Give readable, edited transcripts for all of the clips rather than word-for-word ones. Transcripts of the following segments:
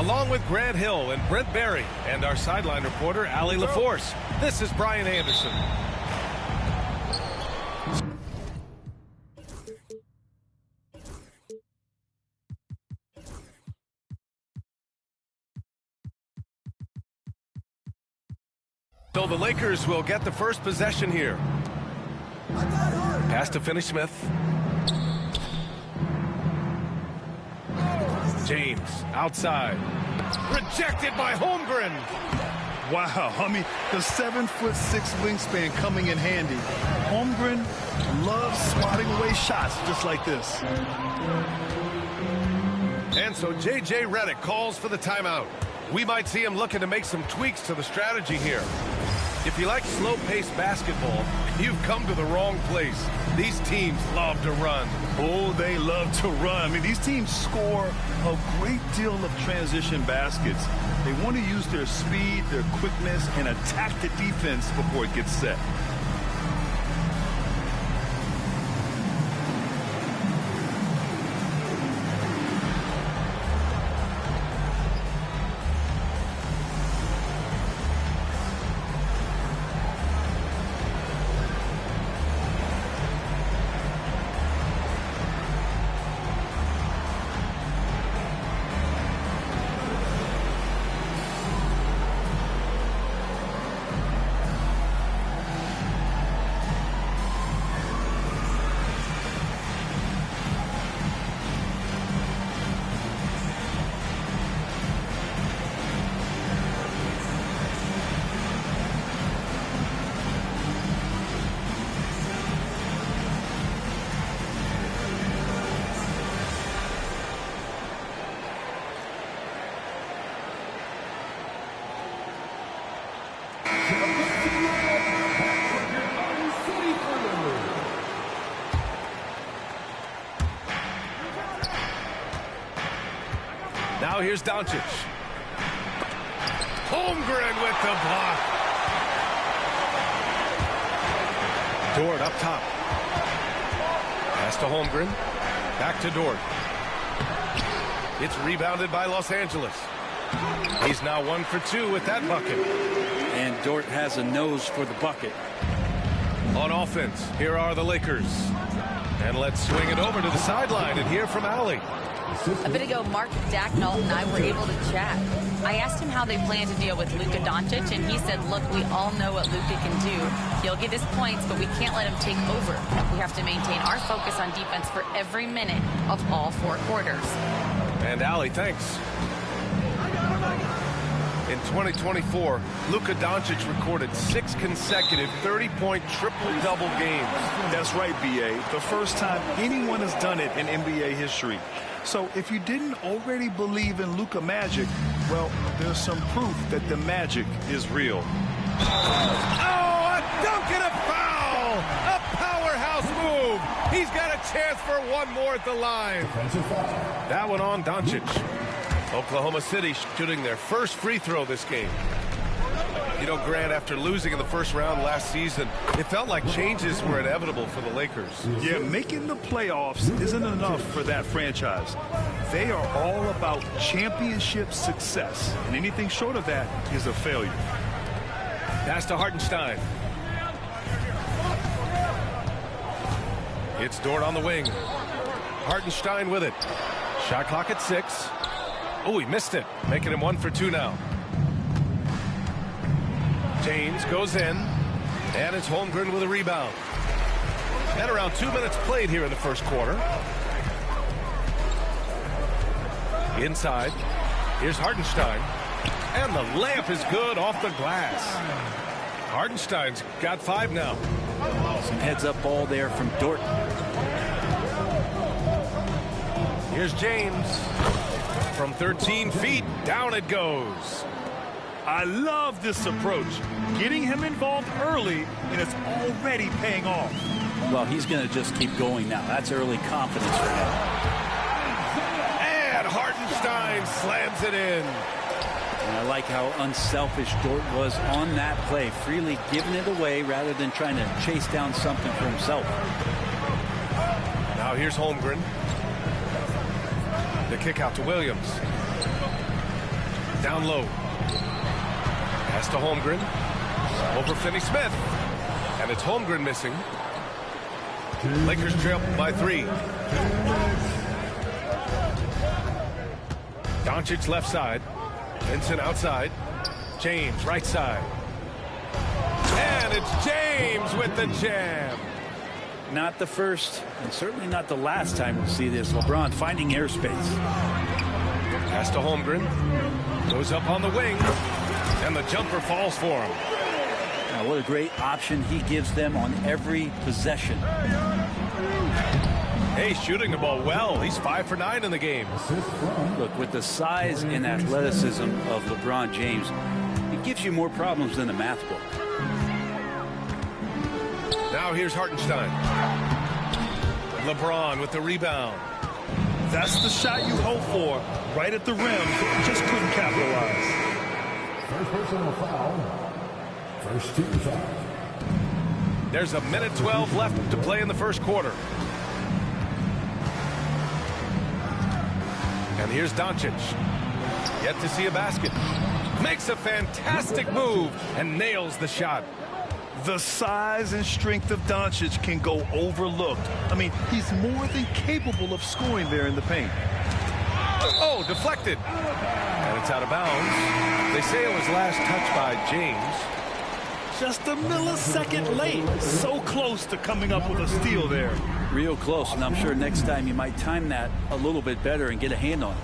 Along with Grant Hill and Brent Barry and our sideline reporter, Allie LaForce, this is Brian Anderson. So the Lakers will get the first possession here. Pass to Finney-Smith. James outside. Rejected by Holmgren. Wow, I mean, the 7'6" wingspan coming in handy. Holmgren loves swatting away shots just like this. And so J.J. Redick calls for the timeout. We might see him looking to make some tweaks to the strategy here. If you like slow-paced basketball, you've come to the wrong place. These teams love to run. Oh, they love to run. I mean, these teams score a great deal of transition baskets. They want to use their speed, their quickness, and attack the defense before it gets set. Now here's Doncic. Holmgren with the block. Dort up top. Pass to Holmgren. Back to Dort. It's rebounded by Los Angeles. He's now 1 for 2 with that bucket. And Dort has a nose for the bucket. On offense, here are the Lakers. And let's swing it over to the sideline and hear from Allie. A bit ago, Mark Dacknall and I were able to chat. I asked him how they plan to deal with Luka Doncic, and he said, look, we all know what Luka can do. He'll get his points, but we can't let him take over. We have to maintain our focus on defense for every minute of all 4 quarters. And Allie, thanks. In 2024, Luka Doncic recorded 6 consecutive 30-point triple-double games. That's right, B.A. The first time anyone has done it in NBA history. So if you didn't already believe in Luka magic, well, there's some proof that the magic is real. Oh, a dunk and a foul! A powerhouse move! He's got a chance for one more at the line. That one on Doncic. Oklahoma City shooting their first free throw this game. You know, Grant, after losing in the first round last season, it felt like changes were inevitable for the Lakers. Yeah, making the playoffs isn't enough for that franchise. They are all about championship success, and anything short of that is a failure. Pass to Hartenstein. It's Dort on the wing. Hartenstein with it. Shot clock at 6. Oh, he missed it, making him 1 for 2 now. James goes in, and it's Holmgren with a rebound. And around 2 minutes played here in the first quarter. Inside, here's Hartenstein, and the layup is good off the glass. Hartenstein's got 5 now. Some heads-up ball there from Dort. Here's James. From 13 feet, down it goes. I love this approach. Getting him involved early, and it's already paying off. Well, he's going to just keep going now. That's early confidence for him. And Hartenstein slams it in. And I like how unselfish Dort was on that play, freely giving it away rather than trying to chase down something for himself. Now here's Holmgren. The kick out to Williams. Down low. Pass to Holmgren. Over Finney-Smith. And it's Holmgren missing. Lakers trail by 3. Doncic left side. Vincent outside. James right side. And it's James with the jam. Not the first, and certainly not the last time we'll see this. LeBron finding airspace. Pass to Holmgren. Goes up on the wing. And the jumper falls for him. Now, what a great option he gives them on every possession. Hey, shooting the ball well. He's 5 for 9 in the game. Look, with the size and athleticism of LeBron James, it gives you more problems than a math book. Now here's Hartenstein. LeBron with the rebound. That's the shot you hope for. Right at the rim. Just couldn't capitalize. First personal foul. First team foul. There's a minute 12 left to play in the first quarter. And here's Doncic. Yet to see a basket. Makes a fantastic move and nails the shot. The size and strength of Doncic can go overlooked. I mean, he's more than capable of scoring there in the paint. Oh, deflected. And it's out of bounds. They say it was last touched by James. Just a millisecond late. So close to coming up with a steal there. Real close, and I'm sure next time you might time that a little bit better and get a hand on it.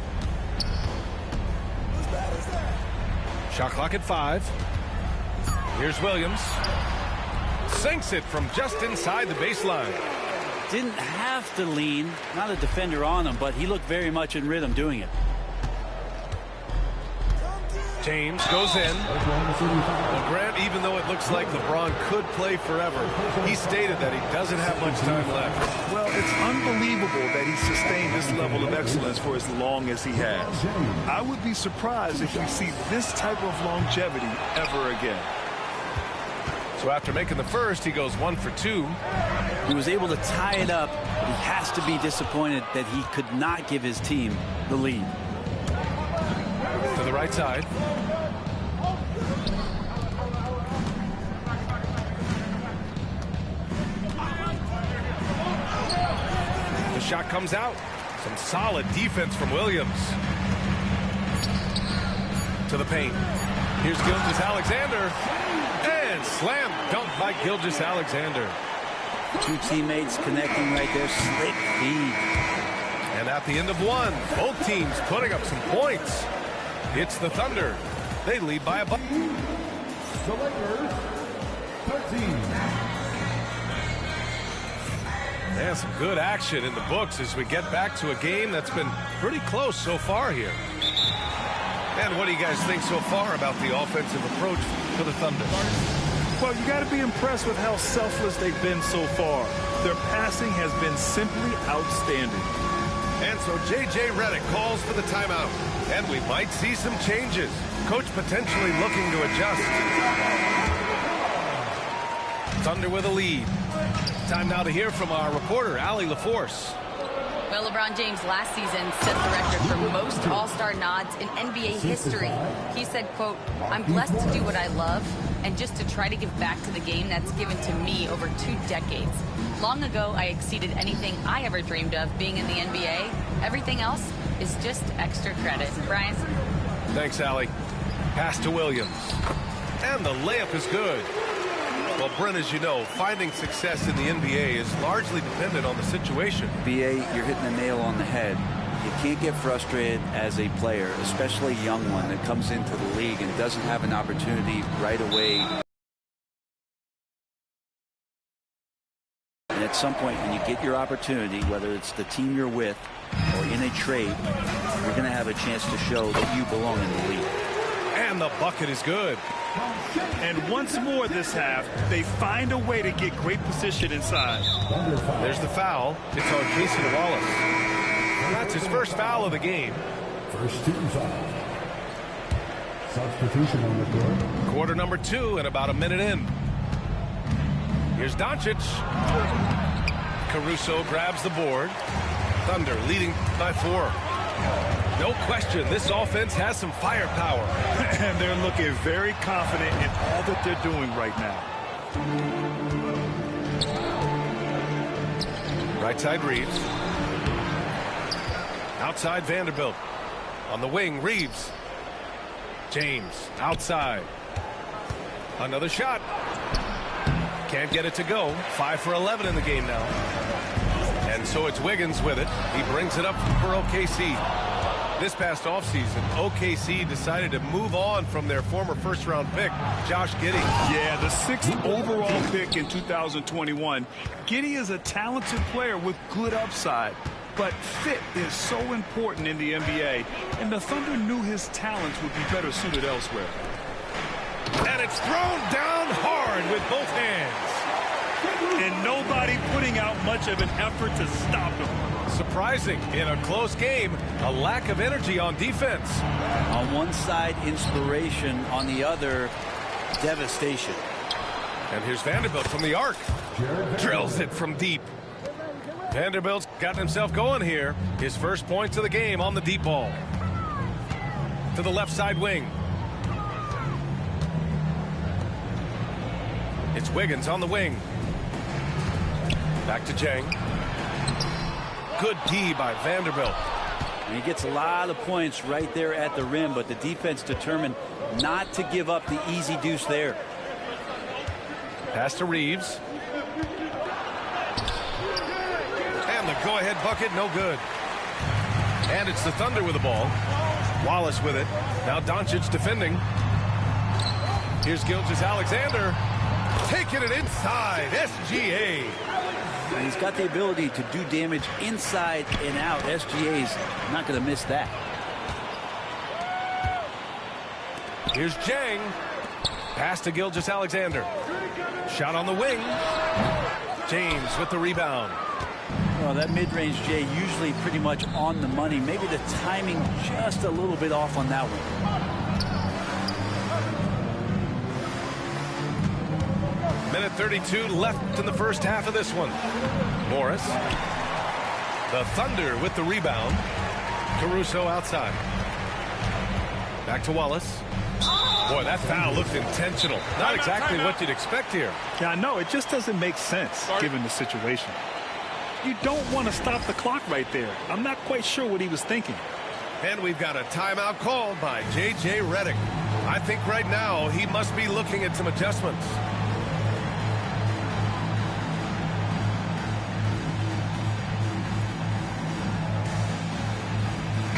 Shot clock at 5. Here's Williams. Sinks it from just inside the baseline. Didn't have to lean, not a defender on him, but he looked very much in rhythm doing it. James goes in. Well, Grant, even though it looks like LeBron could play forever, he stated that he doesn't have much time left. Well, it's unbelievable that he sustained this level of excellence for as long as he has. I would be surprised if we see this type of longevity ever again. So after making the first, he goes 1 for 2. He was able to tie it up, but he has to be disappointed that he could not give his team the lead. To the right side. The shot comes out. Some solid defense from Williams. To the paint. Here's Gilgeous-Alexander. And slam dunk by Gilgeous-Alexander. Two teammates connecting right there. Slick feed. And at the end of 1, both teams putting up some points. It's the Thunder. They lead by a bucket. The Lakers, 13. And some good action in the books as we get back to a game that's been pretty close so far here. And what do you guys think so far about the offensive approach for the Thunder? Well, you got to be impressed with how selfless they've been so far. Their passing has been simply outstanding. And so J.J. Redick calls for the timeout. And we might see some changes. Coach potentially looking to adjust. Thunder with a lead. Time now to hear from our reporter, Allie LaForce. Well, LeBron James last season set the record for most All-Star nods in NBA history. He said, quote, "I'm blessed to do what I love and just to try to give back to the game that's given to me over 2 decades. Long ago, I exceeded anything I ever dreamed of being in the NBA. Everything else is just extra credit." Brian? Thanks, Allie. Pass to Williams. And the layup is good. Well, Brent, as you know, finding success in the NBA is largely dependent on the situation. BA, you're hitting the nail on the head. You can't get frustrated as a player, especially a young one that comes into the league and doesn't have an opportunity right away. And at some point, when you get your opportunity, whether it's the team you're with or in a trade, you're going to have a chance to show that you belong in the league. And the bucket is good. And once more this half, they find a way to get great position inside. There's the foul. It's on Casey Wallace. That's his first foul of the game. First team foul. Substitution on the court. Quarter number 2 and about a minute in. Here's Doncic. Caruso grabs the board. Thunder leading by 4. No question, this offense has some firepower. And they're looking very confident in all that they're doing right now. Right side, Reeves. Outside, Vanderbilt. On the wing, Reeves. James, outside. Another shot. Can't get it to go. 5 for 11 in the game now. And so it's Wiggins with it. He brings it up for OKC. This past offseason, OKC decided to move on from their former first-round pick, Josh Giddey. Yeah, the 6th overall pick in 2021. Giddey is a talented player with good upside, but fit is so important in the NBA, and the Thunder knew his talents would be better suited elsewhere. And it's thrown down hard with both hands. And nobody putting out much of an effort to stop him. Surprising, in a close game, a lack of energy on defense. On one side, inspiration. On the other, devastation. And here's Vanderbilt from the arc. Drills it from deep. Vanderbilt's gotten himself going here. His first points of the game on the deep ball. To the left side wing. It's Wiggins on the wing. Back to Jang. Good D by Vanderbilt. And he gets a lot of points right there at the rim, but the defense determined not to give up the easy deuce there. Pass to Reeves. And the go-ahead bucket, no good. And it's the Thunder with the ball. Wallace with it. Now Doncic defending. Here's Gilgeous-Alexander. Taking it inside. SGA. And he's got the ability to do damage inside and out. SGA's not going to miss that. Here's Jang. Pass to Gilgeous-Alexander. Shot on the wing. James with the rebound. Well, that mid-range, Jay, usually pretty much on the money. Maybe the timing just a little bit off on that one. Minute 32 left in the first half of this one. Morris. The Thunder with the rebound. Caruso outside. Back to Wallace. Boy, that foul looked intentional. Not exactly what you'd expect here. Yeah, I know. It just doesn't make sense given the situation. You don't want to stop the clock right there. I'm not quite sure what he was thinking. And we've got a timeout called by J.J. Redick. I think right now he must be looking at some adjustments.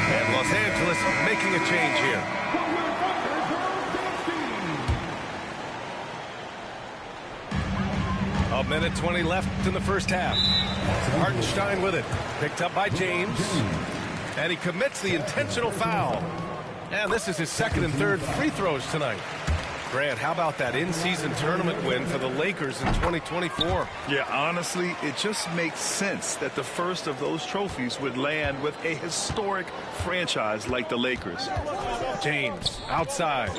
And Los Angeles making a change here. A minute 20 left in the first half. Hartenstein with it. Picked up by James. And he commits the intentional foul. And this is his second and third free throws tonight. Grant, how about that in-season tournament win for the Lakers in 2024? Yeah, honestly, it just makes sense that the first of those trophies would land with a historic franchise like the Lakers. James outside.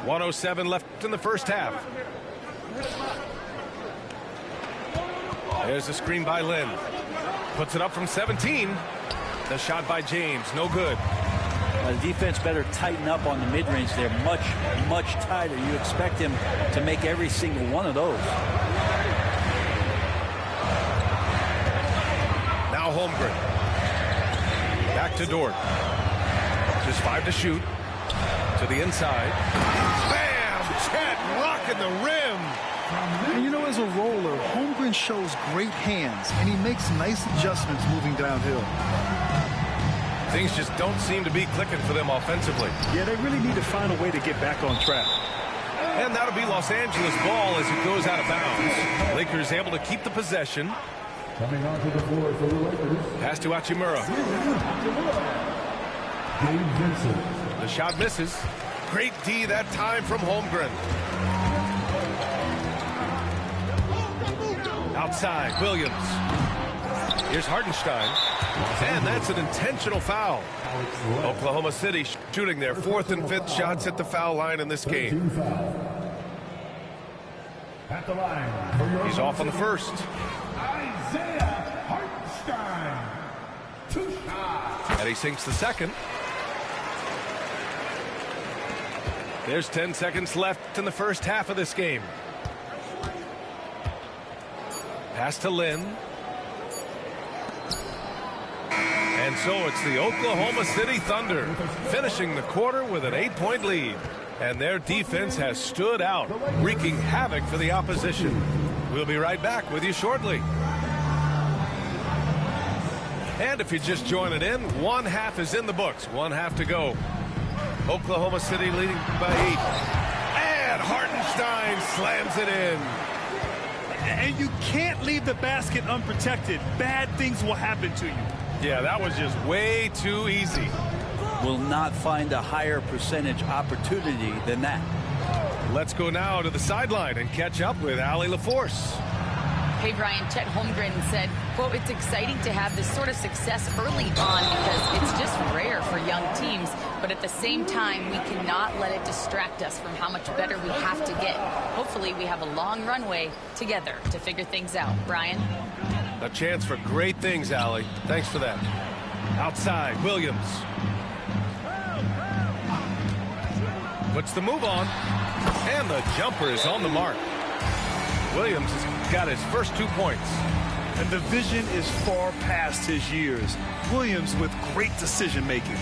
.107 left in the first half. There's a screen by Lynn. Puts it up from 17. The shot by James, no good. The defense better tighten up on the mid-range there. Much, much tighter. You expect him to make every single one of those. Now Holmgren. Back to Dort. Just 5 to shoot. To the inside. Bam! Chet rocking the rim. And you know, as a roller, Holmgren shows great hands, and he makes nice adjustments moving downhill. Things just don't seem to be clicking for them offensively. Yeah, they really need to find a way to get back on track. And that'll be Los Angeles ball as it goes out of bounds. Lakers able to keep the possession. Coming onto the floor for the Lakers. Pass to Hachimura. Gabe Vincent. The shot misses. Great D that time from Holmgren. Outside, Williams. Here's Hartenstein. And that's an intentional foul. Oklahoma City shooting their 4th and 5th shots at the foul line in this game. At the line. He's off on the first. Isaiah And he sinks the second. There's 10 seconds left in the first half of this game. Pass to Lynn. And so it's the Oklahoma City Thunder finishing the quarter with an 8-point lead. And their defense has stood out, wreaking havoc for the opposition. We'll be right back with you shortly. And if you're just joining in, one half is in the books. One half to go. Oklahoma City leading by 8. And Hartenstein slams it in. And you can't leave the basket unprotected. Bad things will happen to you. Yeah, that was just way too easy. Will not find a higher percentage opportunity than that. Let's go now to the sideline and catch up with Allie LaForce. Hey, Brian, Chet Holmgren said, quote, it's exciting to have this sort of success early on because it's just rare for young teams. But at the same time, we cannot let it distract us from how much better we have to get. Hopefully, we have a long runway together to figure things out. Brian? A chance for great things, Allie. Thanks for that. Outside, Williams. Puts the move on. And the jumper is on the mark. Williams has got his first 2 points. And the vision is far past his years. Williams with great decision-making.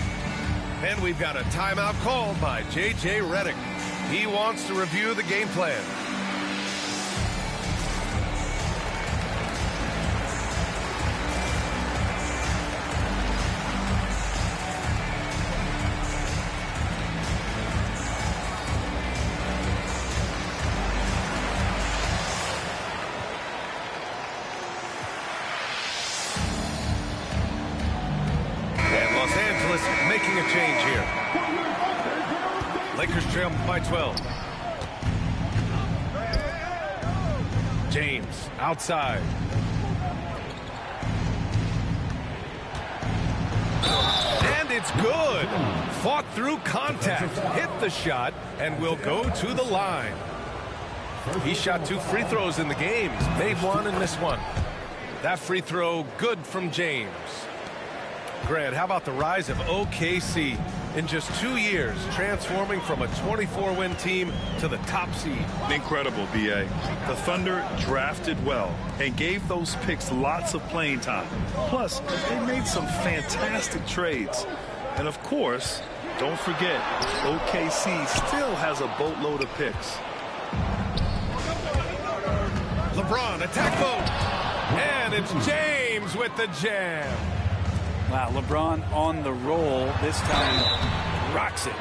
And we've got a timeout called by J.J. Redick. He wants to review the game plan. Making a change here. Lakers trail by 12. James outside. And it's good. Fought through contact, hit the shot, and will go to the line. He shot 2 free throws in the game. Made one and missed one. That free throw good from James. Grant, how about the rise of OKC in just 2 years, transforming from a 24-win team to the top seed? Incredible, B.A. The Thunder drafted well and gave those picks lots of playing time. Plus, they made some fantastic trades. And of course, don't forget, OKC still has a boatload of picks. LeBron, attack mode. And it's James with the jam. Wow, LeBron on the roll. This time rocks it.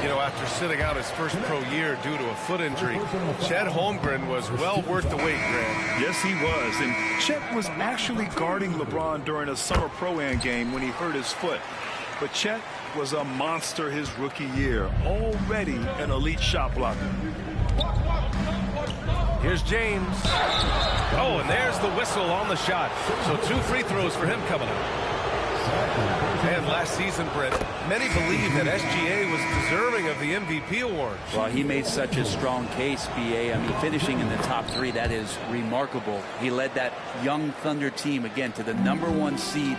You know, after sitting out his first pro year due to a foot injury, Chet Holmgren was well worth the wait, Grant. Yes, he was. And Chet was actually guarding LeBron during a summer pro-am game when he hurt his foot. But Chet was a monster his rookie year, already an elite shot blocker. Here's James. Oh, and there's the whistle on the shot. So 2 free throws for him coming up. And last season, Brett, many believe that SGA was deserving of the MVP award. Well, he made such a strong case, B.A. I mean, finishing in the top 3, that is remarkable. He led that young Thunder team, again, to the #1 seed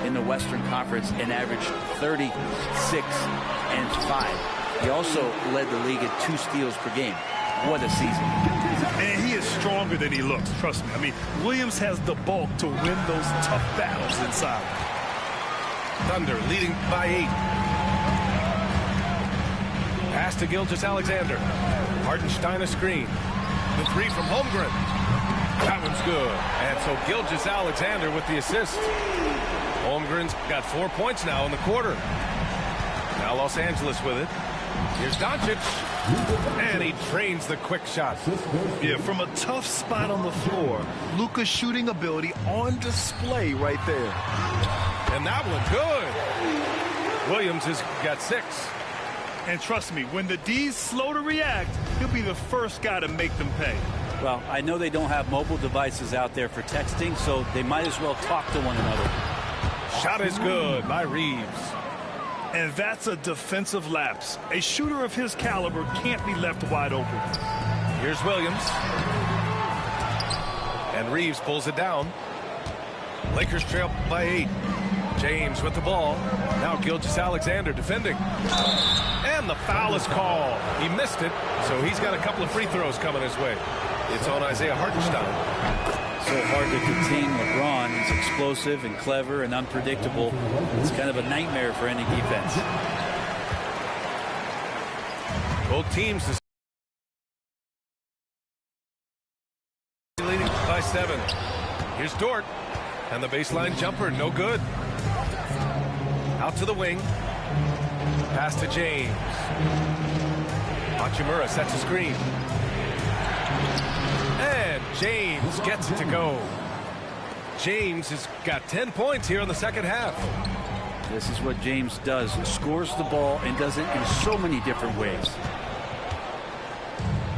in the Western Conference and averaged 36 and 5. He also led the league at 2 steals per game. What a season. And he is stronger than he looks, trust me. I mean, Williams has the bulk to win those tough battles inside. Thunder leading by 8. Pass to Gilgeous-Alexander. Hartenstein a screen. The 3 from Holmgren. That one's good. And so Gilgeous-Alexander with the assist. Holmgren's got 4 points now in the quarter. Now Los Angeles with it. Here's Doncic. And he trains the quick shot. Yeah, from a tough spot on the floor. Luka's shooting ability on display right there. And that one good. Williams has got 6. And trust me, when the D's slow to react, he'll be the first guy to make them pay. Well, I know they don't have mobile devices out there for texting, so they might as well talk to one another. Shot is good by Reeves. And that's a defensive lapse. A shooter of his caliber can't be left wide open. Here's Williams. And Reeves pulls it down. Lakers trail by 8. James with the ball. Now Gilgeous-Alexander defending. And the foul is called. He missed it, so he's got a couple of free throws coming his way. It's on Isaiah Hartenstein. So hard to contain LeBron. He's explosive and clever and unpredictable. It's kind of a nightmare for any defense. Both teams leading by 7. Here's Dort. And the baseline jumper, no good. Out to the wing. Pass to James. Hachimura sets a screen. And James gets it to go. James has got 10 points here in the second half. This is what James does. Scores the ball and does it in so many different ways.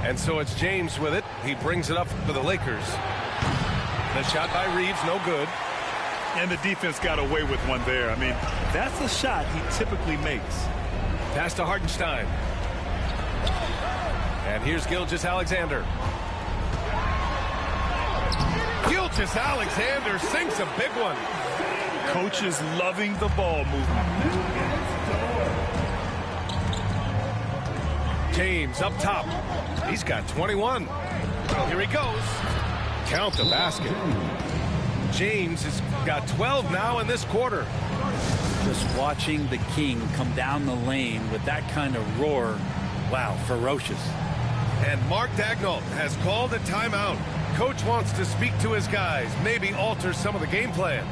And so it's James with it. He brings it up for the Lakers. The shot by Reeves, no good. And the defense got away with one there. I mean, that's a shot he typically makes. Pass to Hartenstein. And here's Gilgeous-Alexander. Gilgeous-Alexander sinks a big one. Coach is loving the ball movement. James up top. He's got 21. Here he goes. Count the basket. James has got 12 now in this quarter. Just watching the King come down the lane with that kind of roar. Wow, ferocious. And Mark Daigneault has called a timeout. Coach wants to speak to his guys, maybe alter some of the game plan.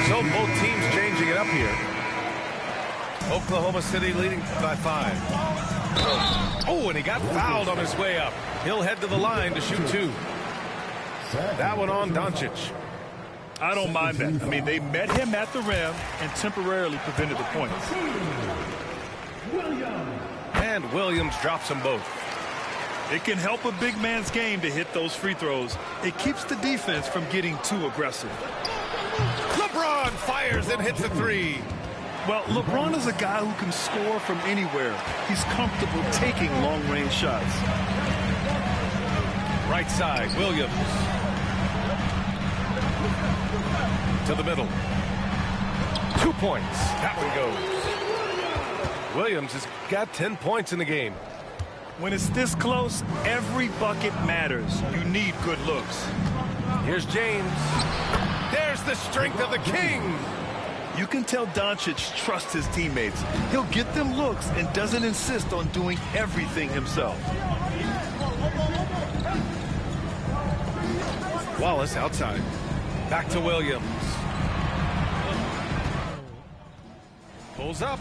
So both teams changing it up here. Oklahoma City leading by 5. Oh, and he got fouled on his way up. He'll head to the line to shoot 2. That one on Doncic. I don't mind that. I mean, they met him at the rim and temporarily prevented the points. And Williams drops them both. It can help a big man's game to hit those free throws. It keeps the defense from getting too aggressive. LeBron fires and hits a 3. Well, LeBron is a guy who can score from anywhere. He's comfortable taking long-range shots. Right side, Williams. To the middle. 2 points. That one goes. Williams has got 10 points in the game. When it's this close, every bucket matters. You need good looks. Here's James. There's the strength of the King. You can tell Doncic trusts his teammates. He'll get them looks and doesn't insist on doing everything himself. Wallace outside. Back to Williams. Pulls up.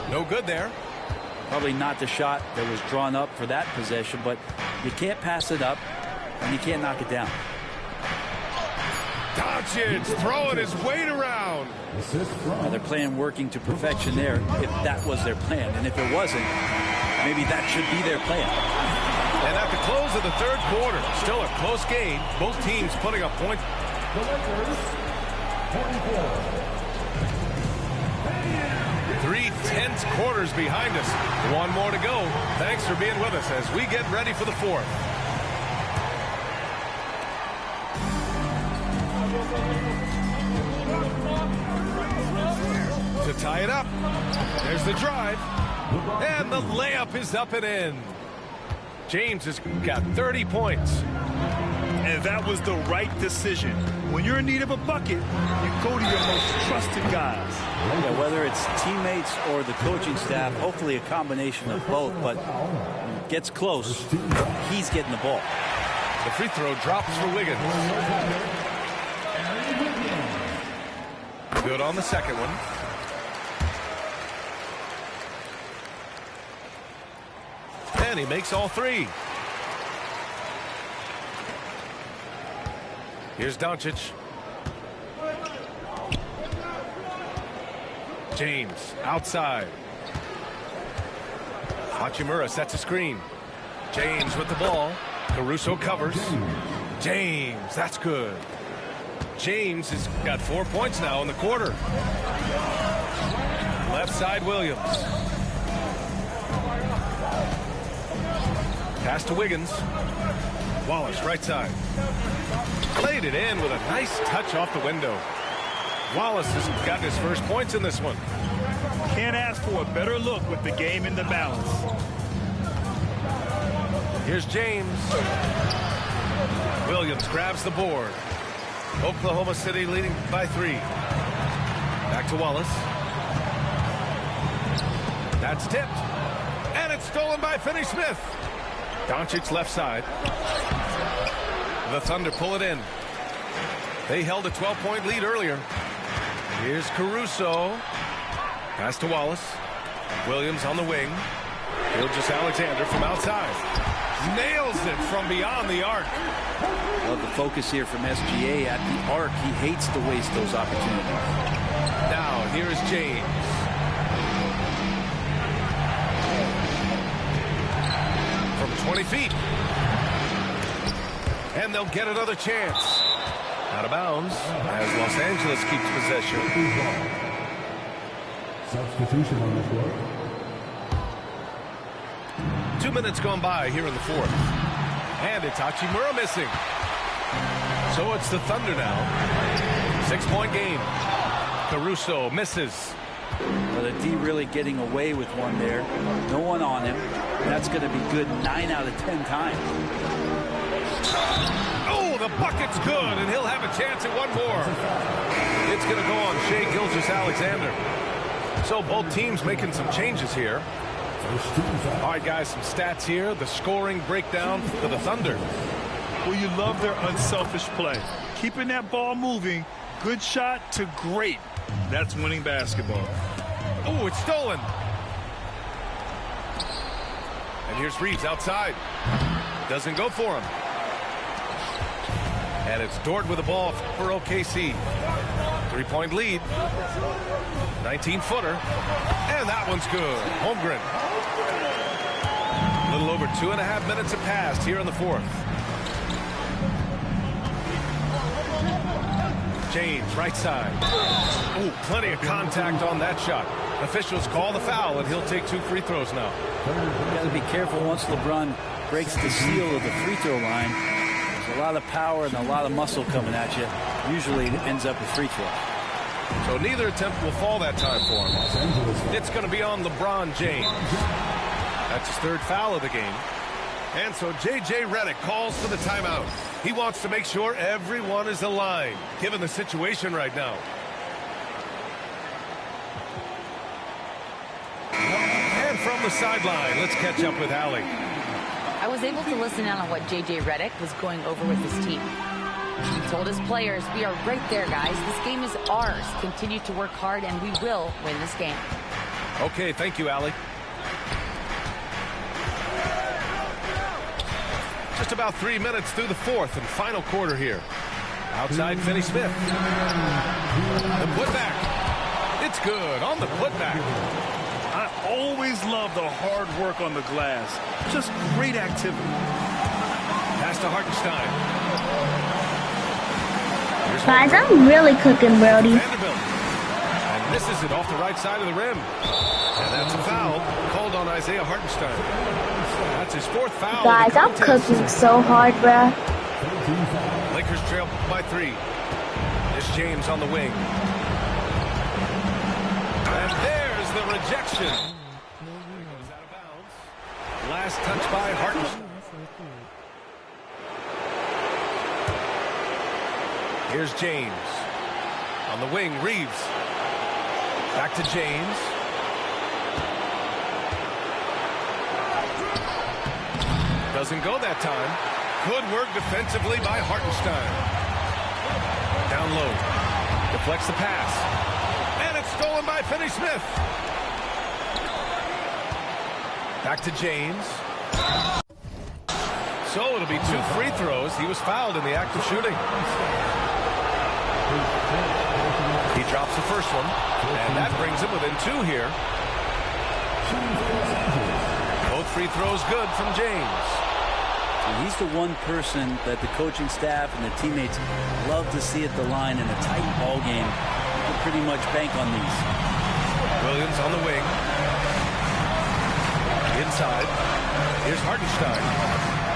No good there. Probably not the shot that was drawn up for that possession, but you can't pass it up and you can't knock it down. Doncic throwing his weight around. Well, they're playing working to perfection there if that was their plan. And if it wasn't, maybe that should be their plan. And at the close of the third quarter, still a close game. Both teams putting up points. The Lakers, 44. 3 tense quarters behind us. One more to go. Thanks for being with us as we get ready for the fourth. To tie it up. There's the drive. And the layup is up and in. James has got 30 points. And that was the right decision. When you're in need of a bucket, you go to your most trusted guys. Yeah, whether it's teammates or the coaching staff, hopefully a combination of both, but when it gets close, he's getting the ball. The free throw drops for Wiggins. Good on the second one. And he makes all 3. Here's Doncic. James outside. Hachimura sets a screen. James with the ball. Caruso covers. James, that's good. James has got 4 points now in the quarter. Left side, Williams. Pass to Wiggins. Wallace, right side. Played it in with a nice touch off the window. Wallace has gotten his first points in this one. Can't ask for a better look with the game in the balance. Here's James. Williams grabs the board. Oklahoma City leading by 3. Back to Wallace. That's tipped. And it's stolen by Finney-Smith. Doncic left side. The Thunder pull it in. They held a 12-point lead earlier. Here's Caruso. Pass to Wallace. Williams on the wing. Gilgeous-Alexander from outside. Nails it from beyond the arc. Love the focus here from SGA at the arc. He hates to waste those opportunities. Now, here is James. From 20 feet. And they'll get another chance. Out of bounds as Los Angeles keeps possession. Substitution on the floor. 2 minutes gone by here in the fourth. And it's Hachimura missing. So it's the Thunder now. 6-point game. Caruso misses. Well, the D really getting away with one there. No one on him. That's going to be good 9 out of 10 times. Oh, the bucket's good, and he'll have a chance at one more. It's going to go on Shai Gilgeous-Alexander. So both teams making some changes here. All right, guys, some stats here. The scoring breakdown for the Thunder. Well, you love their unselfish play. Keeping that ball moving, good shot to great. That's winning basketball. Oh, it's stolen. And here's Reeves outside. Doesn't go for him. And it's Dort with the ball for OKC. 3-point lead. 19-footer. And that one's good. Holmgren. A little over 2.5 minutes have passed here in the fourth. James, right side. Ooh, plenty of contact on that shot. Officials call the foul, and he'll take 2 free throws now. You got to be careful once LeBron breaks the seal of the free throw line. There's a lot of power and a lot of muscle coming at you. Usually it ends up with free throw. So neither attempt will fall that time for him. It's going to be on LeBron James. That's his 3rd foul of the game. And so J.J. Redick calls for the timeout. He wants to make sure everyone is aligned, given the situation right now. And from the sideline, let's catch up with Allie. I was able to listen in on what J.J. Redick was going over with his team. He told his players, we are right there, guys. This game is ours. Continue to work hard, and we will win this game. Okay, thank you, Allie. Just about 3 minutes through the fourth and final quarter here. Outside Finney-Smith. The putback. It's good on the putback. I always love the hard work on the glass. Just great activity. Pass to Hartenstein. Guys, I'm really cooking, Brody. Vanderbilt. And misses it off the right side of the rim. And that's a foul called on Isaiah Hartenstein. That's his 4th foul. Guys, I'm cooking so hard, bruh. Lakers trail by 3. There's James on the wing. And there's the rejection. Goes out of bounds. Last touch by Hartenstein. Here's James. On the wing, Reeves. Back to James. Doesn't go that time. Good work defensively by Hartenstein. Down low. Deflects the pass. And it's stolen by Finney-Smith. Back to James. So it'll be 2 free throws. He was fouled in the act of shooting. He drops the first one, and that brings him within 2 here. Both free throws good from James. And he's the one person that the coaching staff and the teammates love to see at the line in a tight ball game. You can pretty much bank on these. Williams on the wing. Inside. Here's Hartenstein.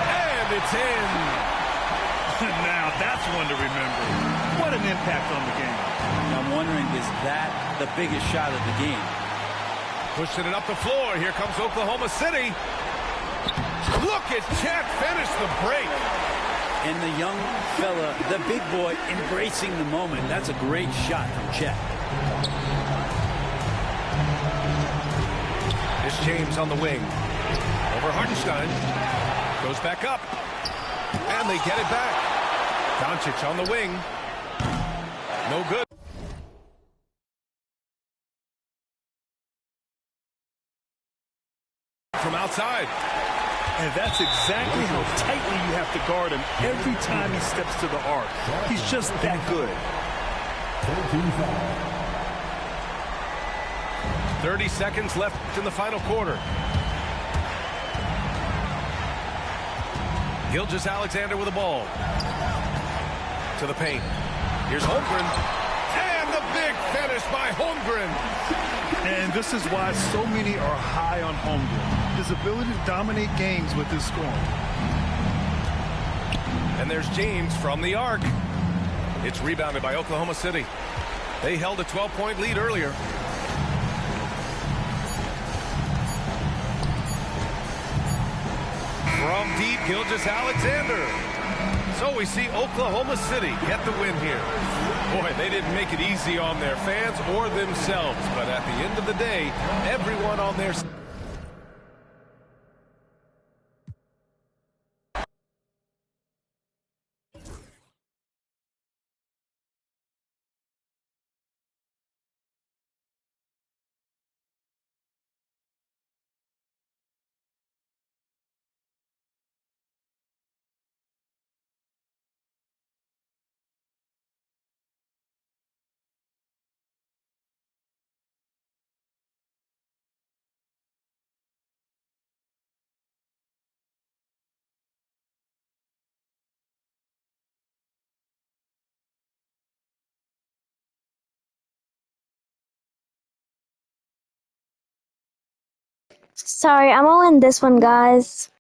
And it's in. Now that's one to remember. What an impact on the game. I'm wondering, is that the biggest shot of the game? Pushing it up the floor. Here comes Oklahoma City. Look at Chet finish the break. And the young fella, the big boy, embracing the moment. That's a great shot from Chet. Here's James on the wing. Over Hartenstein. Goes back up. And they get it back. Doncic on the wing. No good. From outside. And that's exactly how tightly you have to guard him every time he steps to the arc. He's just that good. 30 seconds left in the final quarter. Gilgeous-Alexander with the ball. To the paint. Here's Holmgren. And the big finish by Holmgren. And this is why so many are high on Holmgren. His ability to dominate games with his scoring. And there's James from the arc. It's rebounded by Oklahoma City. They held a 12-point lead earlier. From deep, Gilgeous-Alexander. So we see Oklahoma City get the win here. Boy, they didn't make it easy on their fans or themselves. But at the end of the day, everyone on their side. Sorry, I'm all in this one, guys.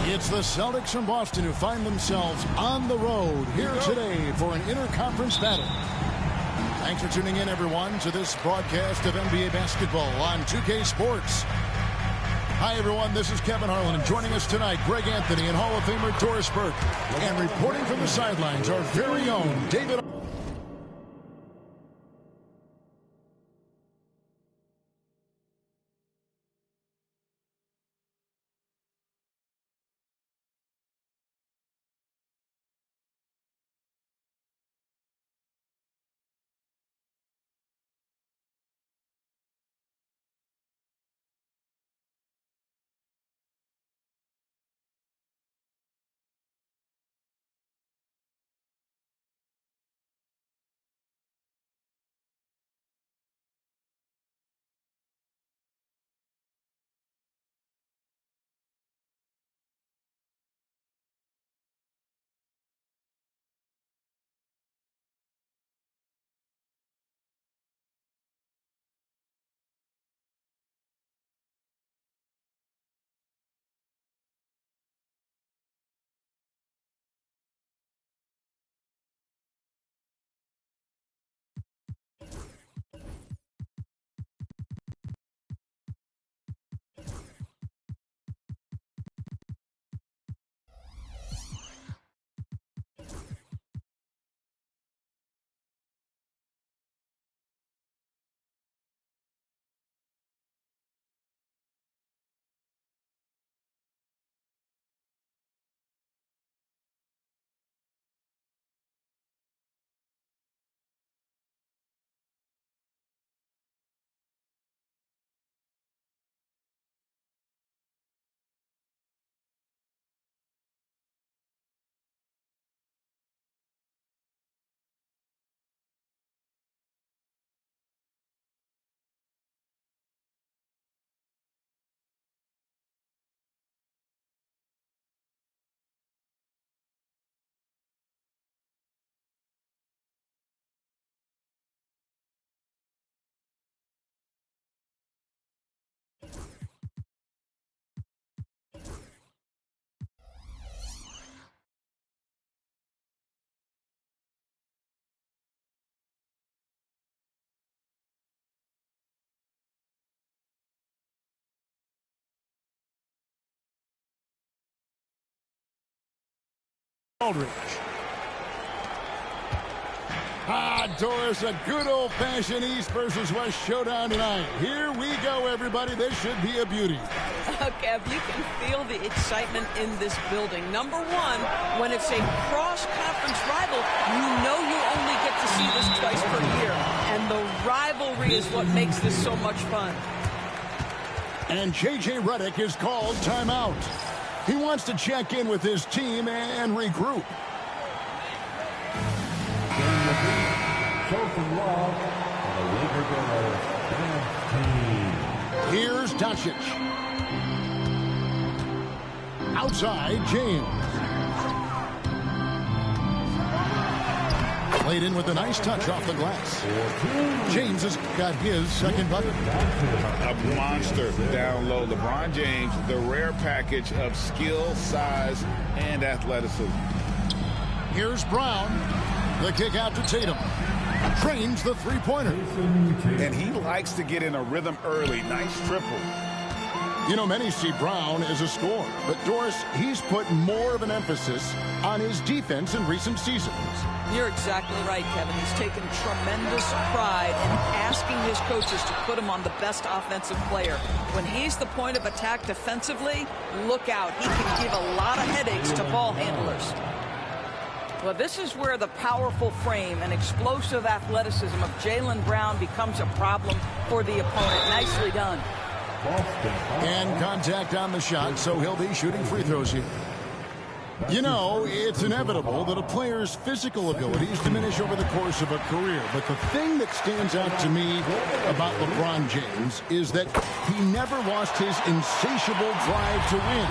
It's the Celtics from Boston who find themselves on the road here today for an interconference battle. Thanks for tuning in, everyone, to this broadcast of NBA basketball on 2K Sports. Hi, everyone. This is Kevin Harlan, and joining us tonight, Greg Anthony and Hall of Famer Doris Burke. And reporting from the sidelines, our very own David Aldridge. Doris, a good old-fashioned East versus West showdown tonight. Here we go, everybody. This should be a beauty. Kev, you can feel the excitement in this building. Number one, when it's a cross-conference rival, you know you only get to see this twice per year. And the rivalry is what makes this so much fun. And J.J. Redick is called timeout. He wants to check in with his team and regroup. Here's Doncic. Outside, James. Played in with a nice touch off the glass. James has got his second bucket. A monster down low. LeBron James, the rare package of skill, size, and athleticism. Here's Brown. The kick out to Tatum. Trains the three-pointer. And he likes to get in a rhythm early. Nice triple. You know, many see Brown as a scorer, but Doris, he's put more of an emphasis on his defense in recent seasons. You're exactly right, Kevin. He's taken tremendous pride in asking his coaches to put him on the best offensive player. When he's the point of attack defensively, look out. He can give a lot of headaches to ball handlers. Well, this is where the powerful frame and explosive athleticism of Jaylen Brown becomes a problem for the opponent. Nicely done. And contact on the shot, so he'll be shooting free throws here. You know, it's inevitable that a player's physical abilities diminish over the course of a career. But the thing that stands out to me about LeBron James is that he never lost his insatiable drive to win.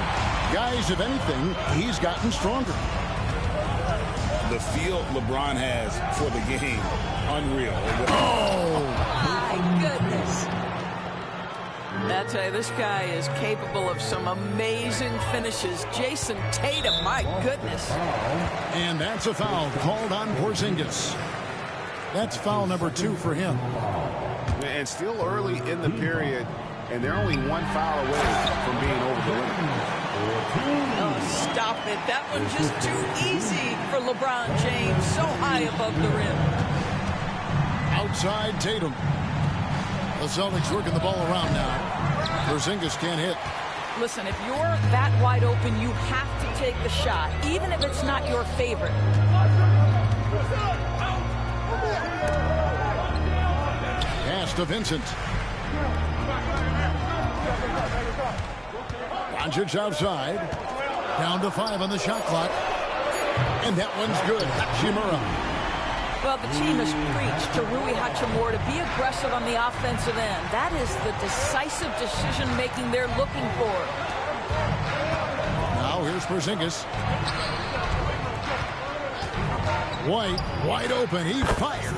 Guys, if anything, he's gotten stronger. The feel LeBron has for the game, unreal. Oh, my goodness. That's this guy is capable of some amazing finishes. Jason Tatum, my goodness. And that's a foul called on Porzingis. That's foul number 2 for him. And still early in the period, and they're only one foul away from being over the limit. Oh, stop it. That one's just too easy for LeBron James. So high above the rim. Outside Tatum. The Celtics working the ball around now. Porzingis can't hit. Listen, if you're that wide open, you have to take the shot, even if it's not your favorite. Pass to Vincent. Doncic outside. Down to 5 on the shot clock. And that one's good. Hachimura. Well, the team has preached to Rui Hachimura to be aggressive on the offensive end. That is the decisive decision-making they're looking for. Now here's Porzingis. White, wide open. He fires.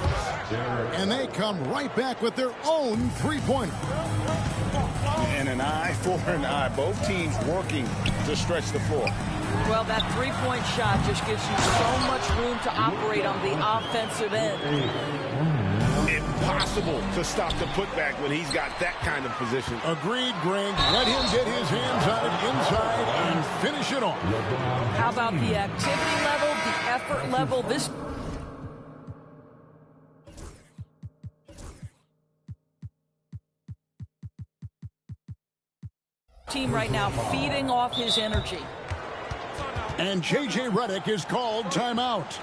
And they come right back with their own three-pointer. And an eye for an eye. Both teams working to stretch the floor. Well, that three-point shot just gives you so much room to operate on the offensive end. Impossible to stop the putback when he's got that kind of position. Agreed, Greg. Let him get his hands on it inside and finish it off. How about the activity level, the effort level? This team right now feeding off his energy. And J.J. Redick is called timeout.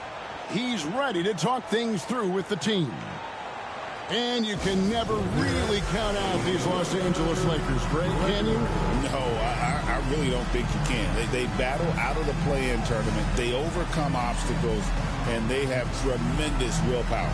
He's ready to talk things through with the team. And you can never really count out these Los Angeles Lakers, Greg, can you? No, I really don't think you can. They battle out of the play-in tournament. They overcome obstacles, and they have tremendous willpower.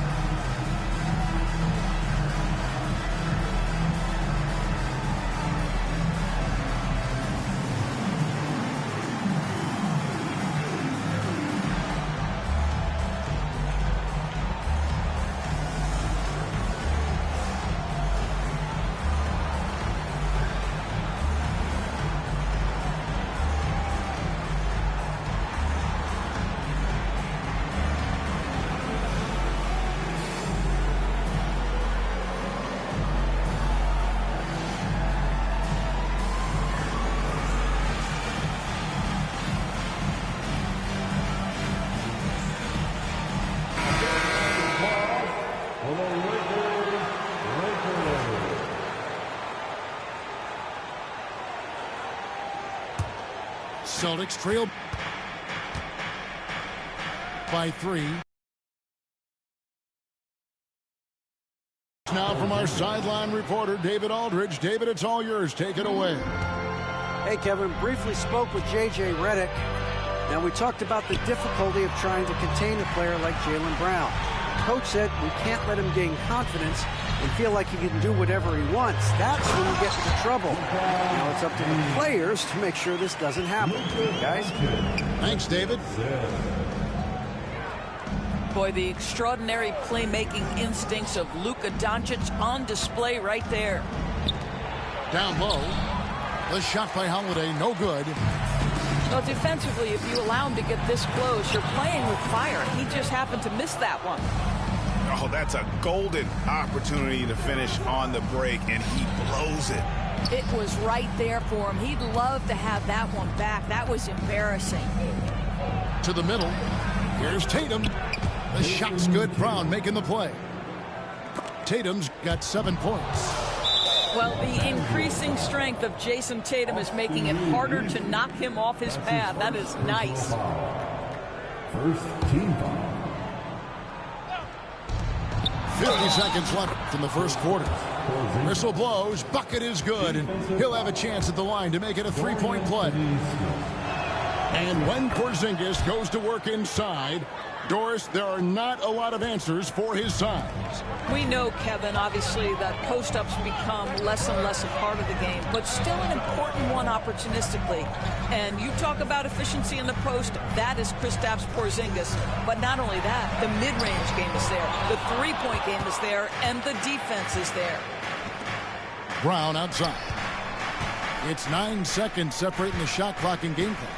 Celtics trail by 3. Now from our sideline reporter, David Aldridge. David, it's all yours. Take it away. Hey, Kevin. Briefly spoke with J.J. Redick. Now, we talked about the difficulty of trying to contain a player like Jaylen Brown. Coach said we can't let him gain confidence and feel like he can do whatever he wants. That's when we get into trouble. Now it's up to the players to make sure this doesn't happen. Guys? Thanks, David. Boy, the extraordinary playmaking instincts of Luka Doncic on display right there. Down low. The shot by Holiday, no good. Well, defensively, if you allow him to get this close, you're playing with fire. He just happened to miss that one. Oh, that's a golden opportunity to finish on the break, and he blows it. It was right there for him. He'd love to have that one back. That was embarrassing. To the middle. Here's Tatum. The shot's good. Brown making the play. Tatum's got 7 points. Well, the increasing strength of Jason Tatum is making it harder to knock him off his path. That is nice. First team foul. 50 seconds left in the first quarter. Whistle blows. Bucket is good, and he'll have a chance at the line to make it a 3-point play. And when Porzingis goes to work inside, Doris, there are not a lot of answers for his size. We know, Kevin, obviously, that post-ups become less and less a part of the game, but still an important one opportunistically. And you talk about efficiency in the post, that is Kristaps Porzingis. But not only that, the mid-range game is there, the three-point game is there, and the defense is there. Brown outside. It's 9 seconds separating the shot clock and game clock.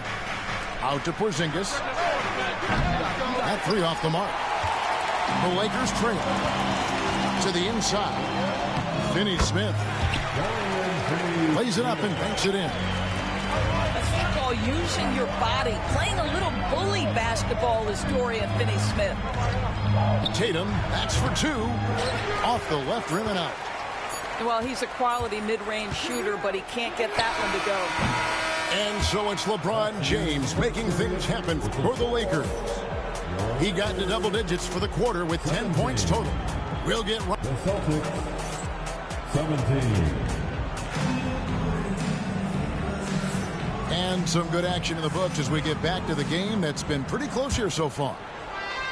Out to Porzingis. That 3 off the mark. The Lakers trail. To the inside. Finney-Smith. Lays it up and banks it in. That's what you call using your body. Playing a little bully basketball is Dorian Finney-Smith. Tatum, that's for 2. Off the left rim and out. Well, he's a quality mid-range shooter, but he can't get that one to go. And so it's LeBron James making things happen for the Lakers. He got into double digits for the quarter with 10 points total. We'll get right. The Celtics, 17. And some good action in the books as we get back to the game that's been pretty close here so far.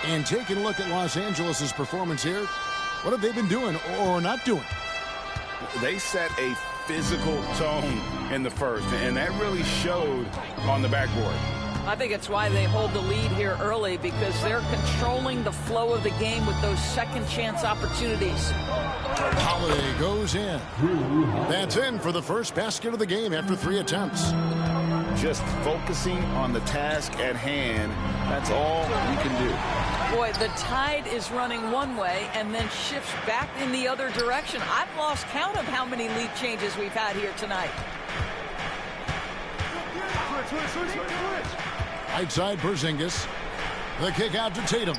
And taking a look at Los Angeles' performance here, what have they been doing or not doing? They set a physical tone in the first, and that really showed on the backboard. I think it's why they hold the lead here early, because they're controlling the flow of the game with those second chance opportunities. Holiday goes in. That's in for the first basket of the game after 3 attempts. Just focusing on the task at hand, that's all we can do. Boy, the tide is running one way and then shifts back in the other direction. I've lost count of how many lead changes we've had here tonight. Right side, Porzingis. The kick out to Tatum.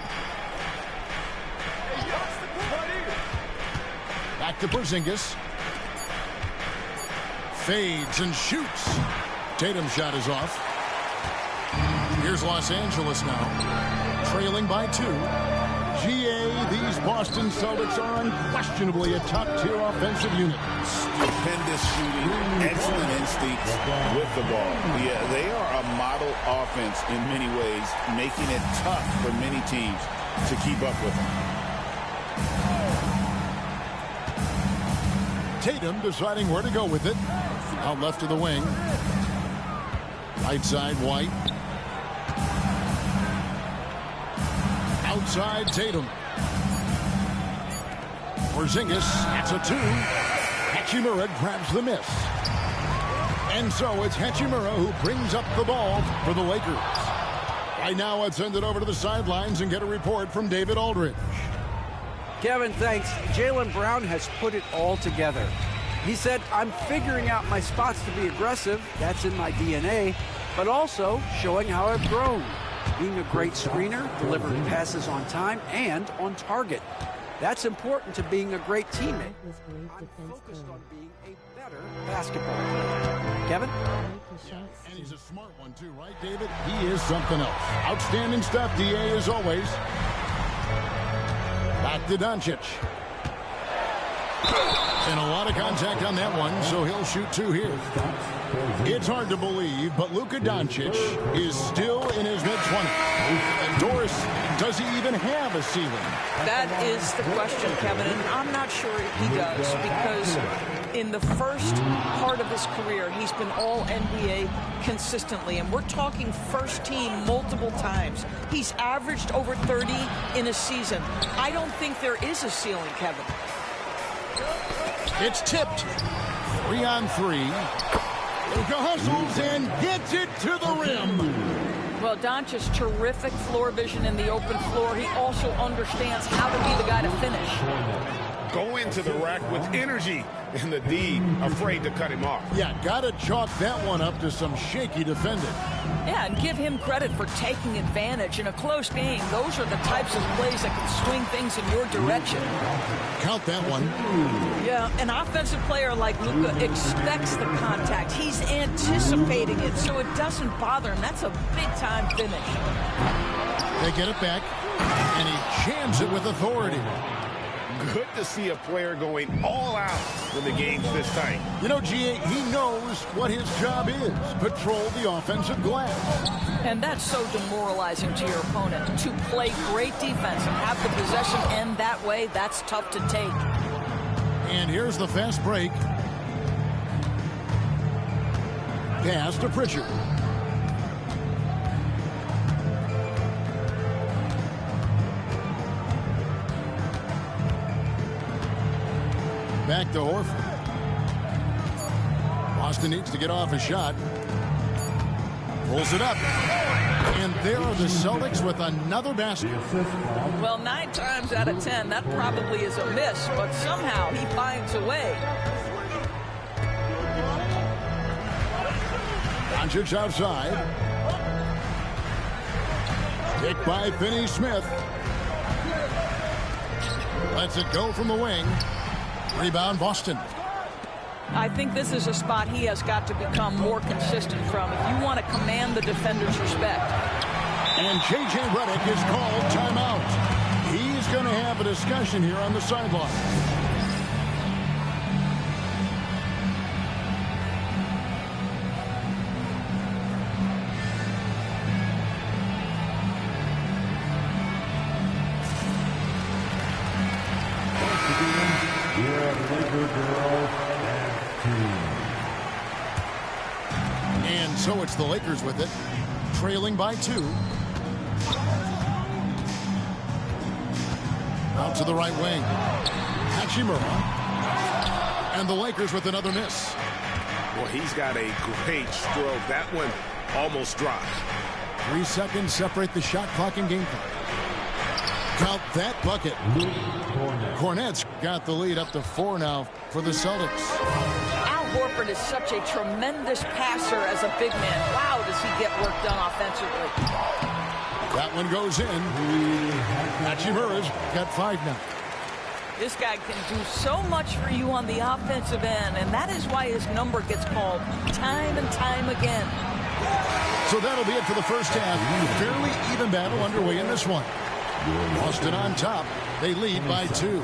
Back to Porzingis. Fades and shoots. Tatum's shot is off. Here's Los Angeles now, trailing by 2. GA, these Boston Celtics are unquestionably a top-tier offensive unit. Stupendous shooting, excellent instincts with the ball. Yeah, they are a model offense in many ways, making it tough for many teams to keep up with them. Tatum deciding where to go with it. Out left of the wing. Right side, White. Outside, Tatum. Porzingis, that's a 2. Hachimura grabs the miss. And so it's Hachimura who brings up the ball for the Lakers. Right now, let's send it over to the sidelines and get a report from David Aldridge. Kevin, thanks. Jaylen Brown has put it all together. He said, I'm figuring out my spots to be aggressive. That's in my DNA. But also showing how I've grown. Being a great screener, delivering passes on time and on target. That's important to being a great teammate. I'm focused on being a better basketball player. Kevin? And he's a smart one too, right, David? He is something else. Outstanding stuff, DA, as always. Back to Doncic. And a lot of contact on that one, so he'll shoot 2 here. It's hard to believe, but Luka Doncic is still in his mid-20s. Doris, does he even have a ceiling? That is the question, Kevin, and I'm not sure he does, because in the first part of his career, he's been all NBA consistently, and we're talking first team multiple times. He's averaged over 30 in a season. I don't think there is a ceiling, Kevin. It's tipped. 3-on-3. Luka hustles and gets it to the rim. Well, Doncic's terrific floor vision in the open floor. He also understands how to be the guy to finish. Go into the rack with energy, and the D afraid to cut him off. Yeah, gotta chalk that one up to some shaky defending. Yeah, and give him credit for taking advantage in a close game. Those are the types of plays that can swing things in your direction. Count that one. Yeah, an offensive player like Luka expects the contact. He's anticipating it, so it doesn't bother him. That's a big-time finish. They get it back, and he jams it with authority. Good to see a player going all out when the game's this tight. You know, GA, he knows what his job is. Patrol the offensive glass. And that's so demoralizing to your opponent. To play great defense and have the possession end that way, that's tough to take. And here's the fast break. Pass to Pritchard. Back to Horford. Boston needs to get off a shot. Pulls it up. And there are the Celtics with another basket. Well, 9 times out of 10, that probably is a miss, but somehow he finds a way. Doncic outside. Picked by Finney-Smith. Lets it go from the wing. Rebound, Boston. I think this is a spot he has got to become more consistent from if you want to command the defender's respect. And J.J. Redick is called timeout. He's going to have a discussion here on the sideline. And so it's the Lakers with it, trailing by 2. Out to the right wing. Hachimura. And the Lakers with another miss. Well, he's got a great stroke. That one almost dropped. 3 seconds separate the shot clock and game clock. Count that bucket. Cornet's got the lead up to 4 now for the Celtics. Al Horford is such a tremendous passer as a big man. Wow, does he get work done offensively. That one goes in. Hachimura's got 5 now. This guy can do so much for you on the offensive end, and that is why his number gets called time and time again. So that'll be it for the first half. Fairly even battle underway in this one. Boston on top. They lead by 2.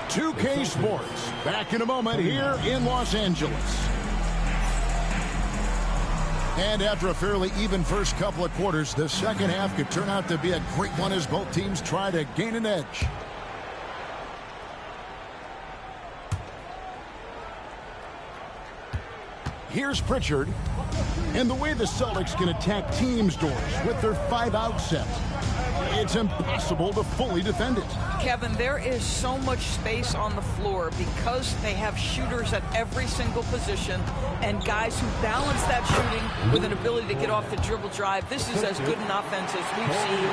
2K Sports back in a moment here in Los Angeles. And after a fairly even first couple of quarters, the second half could turn out to be a great one as both teams try to gain an edge. Here's Pritchard. And the way the Celtics can attack teams, Doris, with their 5-out set, it's impossible to fully defend it. Kevin, there is so much space on the floor because they have shooters at every single position and guys who balance that shooting with an ability to get off the dribble drive. This is as good an offense as we've seen.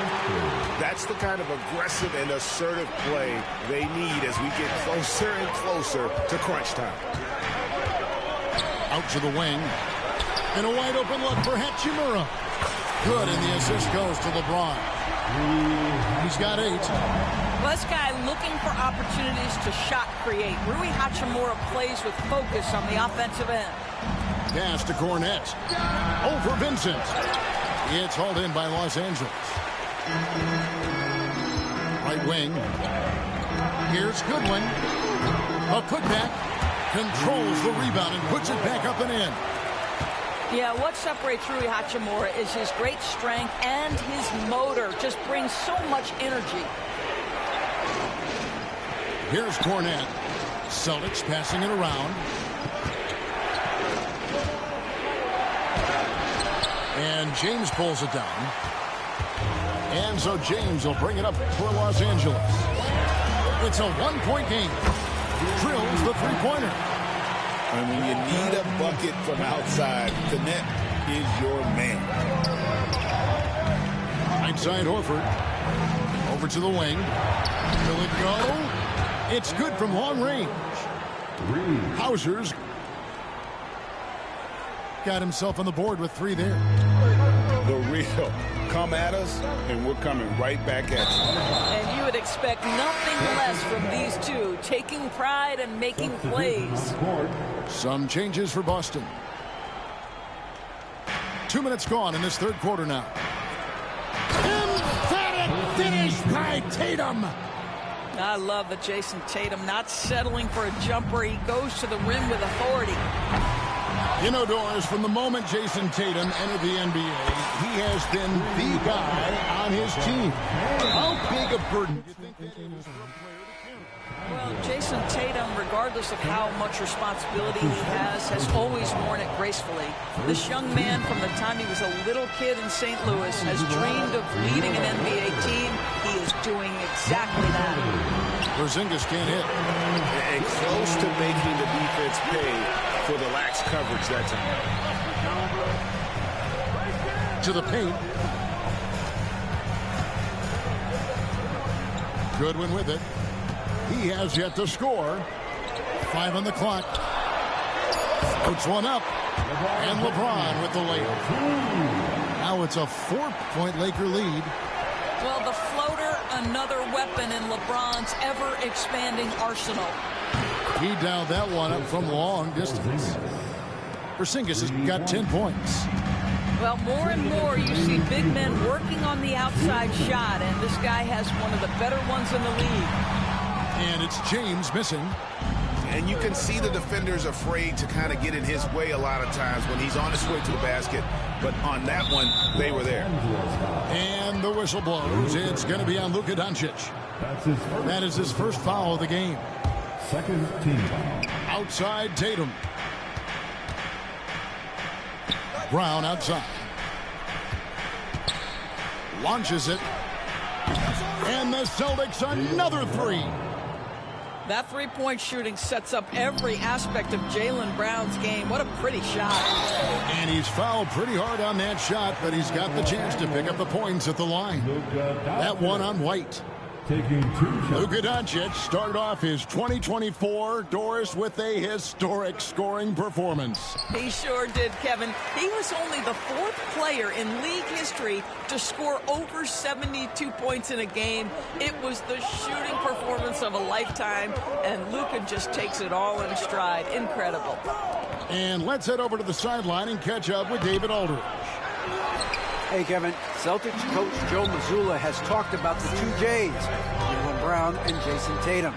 That's the kind of aggressive and assertive play they need as we get closer and closer to crunch time. Out to the wing. And a wide open look for Hachimura. Good, and the assist goes to LeBron. He's got 8. Well, this guy looking for opportunities to shot create. Rui Hachimura plays with focus on the offensive end. Pass to Cornette. Over Vincent. It's hauled in by Los Angeles. Right wing. Here's Goodwin. A putback. Controls the rebound and puts it back up and in. Yeah, what separates Rui Hachimura is his great strength and his motor. Just brings so much energy. Here's Cornette. Celtics passing it around. And James pulls it down. And so James will bring it up for Los Angeles. It's a one-point game. Drills the three-pointer. And when you need a bucket from outside, the net is your man. Right side Horford. Over to the wing. Will it go? It's good from long range. Hauser's got himself on the board with 3 there. The real. Come at us, and we're coming right back at you. And you would expect nothing less from these two, taking pride and making plays. Some changes for Boston. 2 minutes gone in this third quarter now. Emphatic finish by Tatum. I love the Jason Tatum not settling for a jumper. He goes to the rim with authority. You know, Doris, from the moment Jason Tatum entered the NBA, he has been the guy on his team. How big a burden do you think that is for a player to carry? Well, Jason Tatum, regardless of how much responsibility he has always worn it gracefully. This young man, from the time he was a little kid in St. Louis, has dreamed of leading an NBA team. He is doing exactly that. Porzingis can't hit. And close to making the defense pay for the lax coverage that time. To the paint. Goodwin with it. He has yet to score. 5 on the clock. Puts one up. And LeBron with the layup. Now it's a 4-point Laker lead. Well, the floater, another weapon in LeBron's ever-expanding arsenal. He dialed that one up from long distance. Porzingis has got 10 points. Well, more and more you see big men working on the outside shot, and this guy has one of the better ones in the league. And it's James missing. And you can see the defenders afraid to kind of get in his way a lot of times when he's on his way to the basket. But on that one, they were there. And the whistle blows. It's going to be on Luka Doncic. That is his first foul of the game. Second team. Outside Tatum. Brown outside. Launches it. And the Celtics another 3. That three-point shooting sets up every aspect of Jaylen Brown's game. What a pretty shot. And he's fouled pretty hard on that shot, but he's got the chance to pick up the points at the line. That one on White. Taking 2 shots. Luka Doncic started off his 2024 Doris with a historic scoring performance. He sure did, Kevin. He was only the 4th player in league history to score over 72 points in a game. It was the shooting performance of a lifetime, and Luka just takes it all in stride. Incredible. And let's head over to the sideline and catch up with David Aldridge. Hey, Kevin. Celtics coach Joe Mazzulla has talked about the 2 J's, Jaylen Brown and Jason Tatum.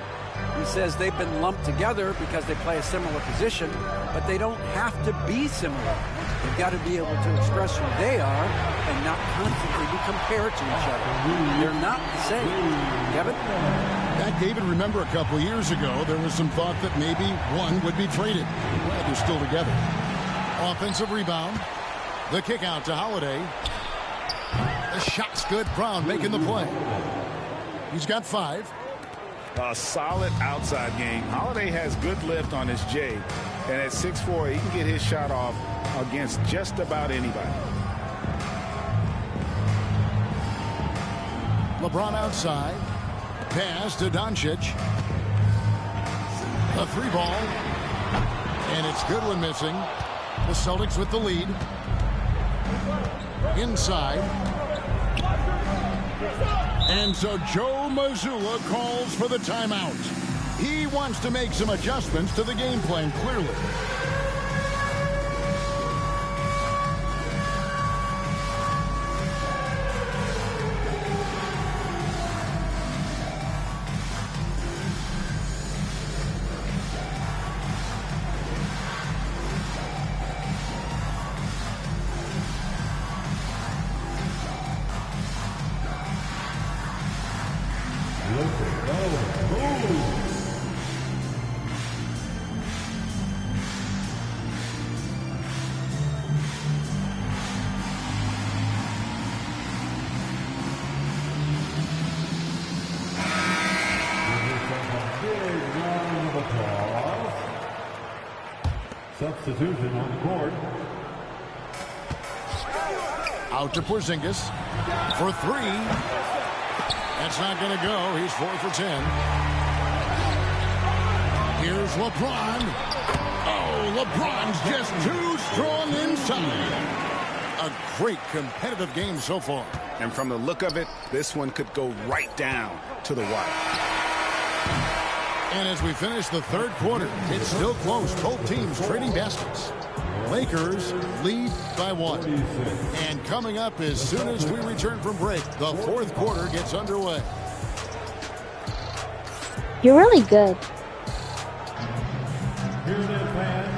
He says they've been lumped together because they play a similar position, but they don't have to be similar. They've got to be able to express who they are and not constantly be compared to each other. They're not the same. Kevin? Back, David, remember a couple years ago, there was some thought that maybe one would be traded. Well, they're still together. Offensive rebound. The kick out to Holiday. The shot's good. Brown making the play. He's got 5. A solid outside game. Holiday has good lift on his J. And at 6'4", he can get his shot off against just about anybody. LeBron outside. Pass to Doncic. A 3 ball. And it's Goodwin missing. The Celtics with the lead. Inside. And so Joe Mazzulla calls for the timeout. He wants to make some adjustments to the game plan, clearly. Substitution on the court. Out to Porzingis for three. That's not going to go. He's 4 for 10. Here's LeBron. Oh, LeBron's just too strong inside. A great competitive game so far. And from the look of it, this one could go right down to the wire. And as we finish the third quarter, it's still close. Both teams trading baskets. Lakers lead by 1. And coming up as soon as we return from break, the fourth quarter gets underway. You're really good.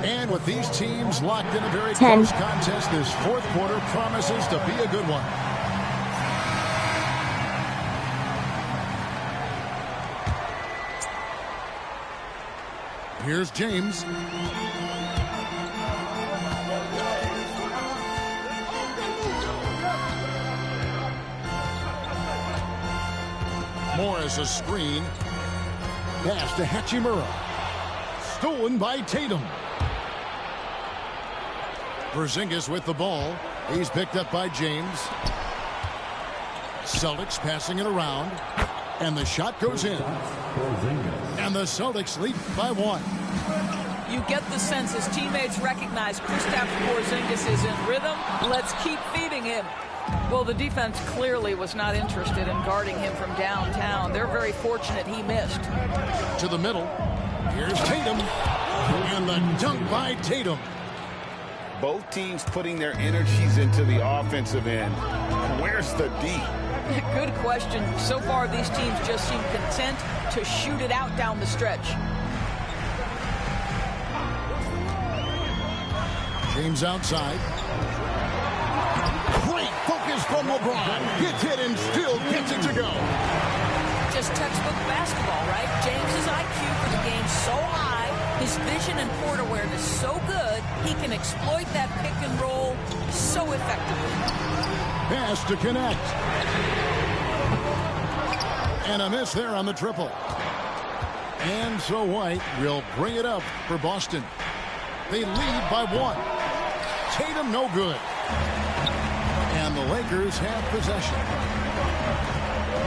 And with these teams locked in a very 10. close contest, this fourth quarter promises to be a good one. Here's James. Morris a screen. Pass to Hachimura. Stolen by Tatum. Porzingis with the ball. He's picked up by James. Celtics passing it around. And the shot goes in. And the Celtics lead by 1. You get the sense his teammates recognize Kristaps Porzingis is in rhythm. Let's keep feeding him. Well, the defense clearly was not interested in guarding him from downtown. They're very fortunate he missed. To the middle. Here's Tatum. And the dunk by Tatum. Both teams putting their energies into the offensive end. Where's the D? Good question. So far, these teams just seem content to shoot it out down the stretch. James outside. Great focus from LeBron. Gets hit and still gets it to go. Just textbook basketball, right? James's IQ for the game so high, his vision and court awareness so good, he can exploit that pick and roll so effectively. Pass to connect. And a miss there on the triple. And so White will bring it up for Boston. They lead by 1. Tatum no good. And the Lakers have possession.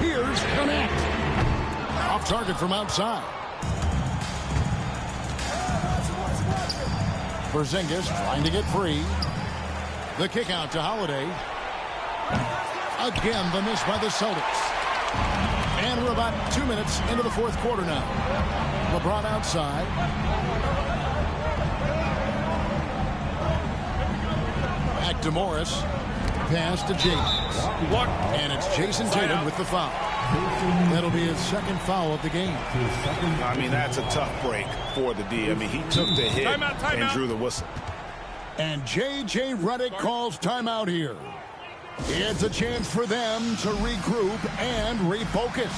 Here's Connect. Off target from outside. Porzingis trying to get free. The kick out to Holiday. Again, the miss by the Celtics. And we're about 2 minutes into the fourth quarter now. LeBron outside. Back to Morris. Pass to James. And it's Jason Tatum with the foul. That'll be his second foul of the game. I mean, that's a tough break for the D. I mean, he took the hit and drew the whistle. And J.J. Redick calls timeout here. It's a chance for them to regroup and refocus.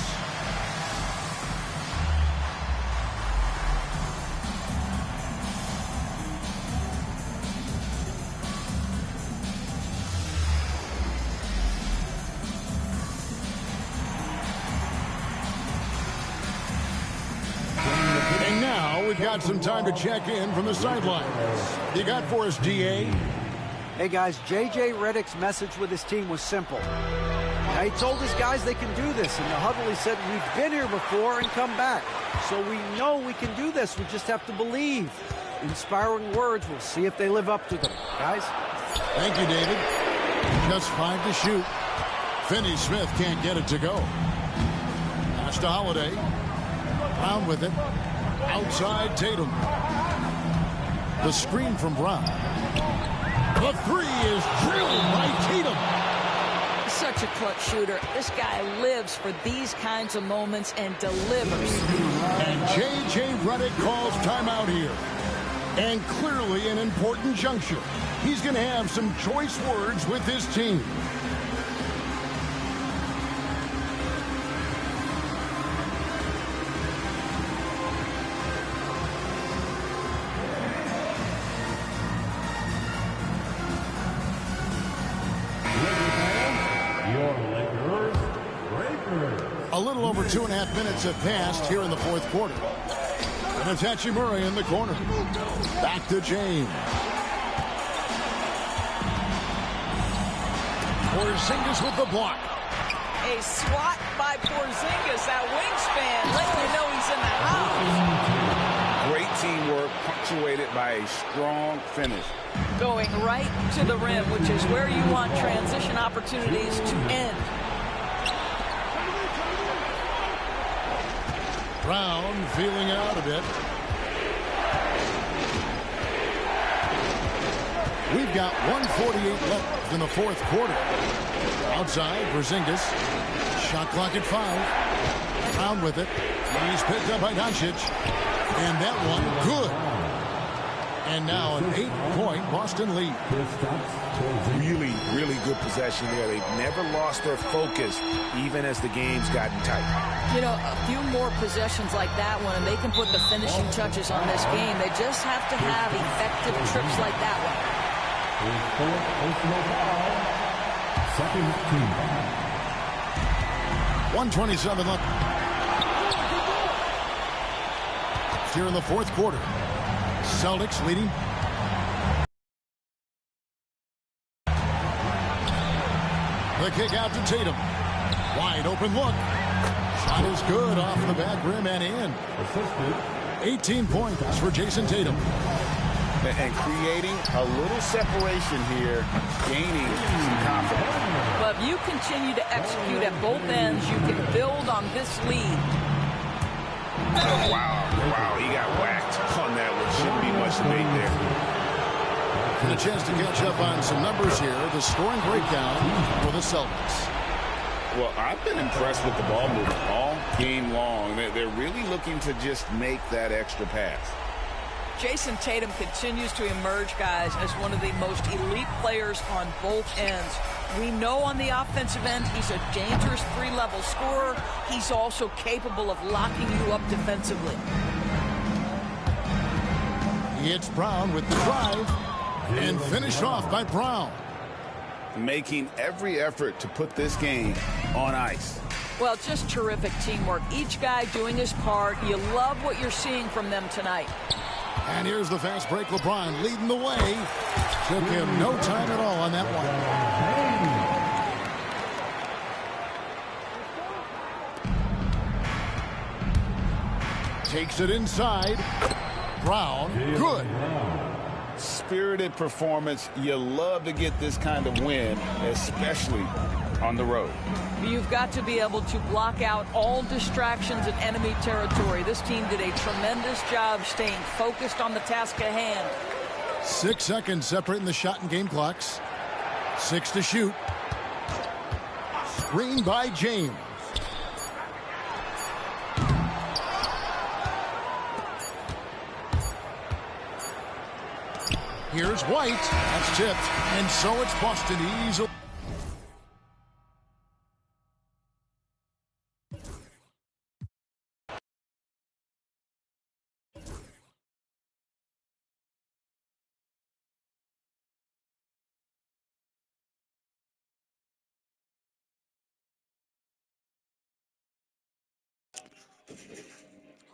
And now we've got some time to check in from the sidelines. You got for us, D.A.? Hey guys, J.J. Redick's message with his team was simple. Now, he told his guys they can do this. In the huddle, he said, we've been here before and come back. So we know we can do this. We just have to believe. Inspiring words. We'll see if they live up to them. Guys? Thank you, David. Just 5 to shoot. Finney Smith can't get it to go. Pass to Holiday. Brown with it. Outside Tatum. The screen from Brown. The three is drilled by Tatum. Such a clutch shooter. This guy lives for these kinds of moments and delivers. And J.J. Redick calls timeout here. And clearly an important juncture. He's going to have some choice words with his team. A little over 2.5 minutes have passed here in the fourth quarter. And Hitachi Murray in the corner. Back to James. Porzingis with the block. A swat by Porzingis, that wingspan, letting you know he's in the house. Great teamwork, punctuated by a strong finish. Going right to the rim, which is where you want transition opportunities to end. Brown feeling it out a bit. We've got 1:48 left in the fourth quarter. Outside, Porzingis. Shot clock at 5. Brown with it. He's picked up by Doncic. And that one, good. And now an 8-point Boston lead. Really, really good possession there. They've never lost their focus, even as the game's gotten tight. You know, a few more possessions like that one, and they can put the finishing touches on this game. They just have to have effective trips like that one. Second team. 1:27 left. Here in the fourth quarter. Celtics leading. The kick out to Tatum. Wide open look. Shot is good off the back rim and in. 18 points for Jason Tatum. And creating a little separation here, gaining some confidence. But if you continue to execute at both ends, you can build on this lead. Oh, wow, he got whacked on that one. Shouldn't be much debate there. And a chance to catch up on some numbers here. The scoring breakdown for the Celtics. Well, I've been impressed with the ball movement all game long. They're really looking to just make that extra pass. Jason Tatum continues to emerge, guys, as one of the most elite players on both ends. We know on the offensive end he's a dangerous three-level scorer. He's also capable of locking you up defensively. It's Brown with the drive and finished off by Brown. Making every effort to put this game on ice. Well, just terrific teamwork. Each guy doing his part. You love what you're seeing from them tonight. And here's the fast break. LeBron leading the way. Took him no time at all on that one. Takes it inside. Brown, good. Spirited performance. You love to get this kind of win, especially on the road. You've got to be able to block out all distractions in enemy territory. This team did a tremendous job staying focused on the task at hand. 6 seconds separating the shot and game clocks. 6 to shoot. Screen by James. Here's White. That's tipped. And so it's Boston easily.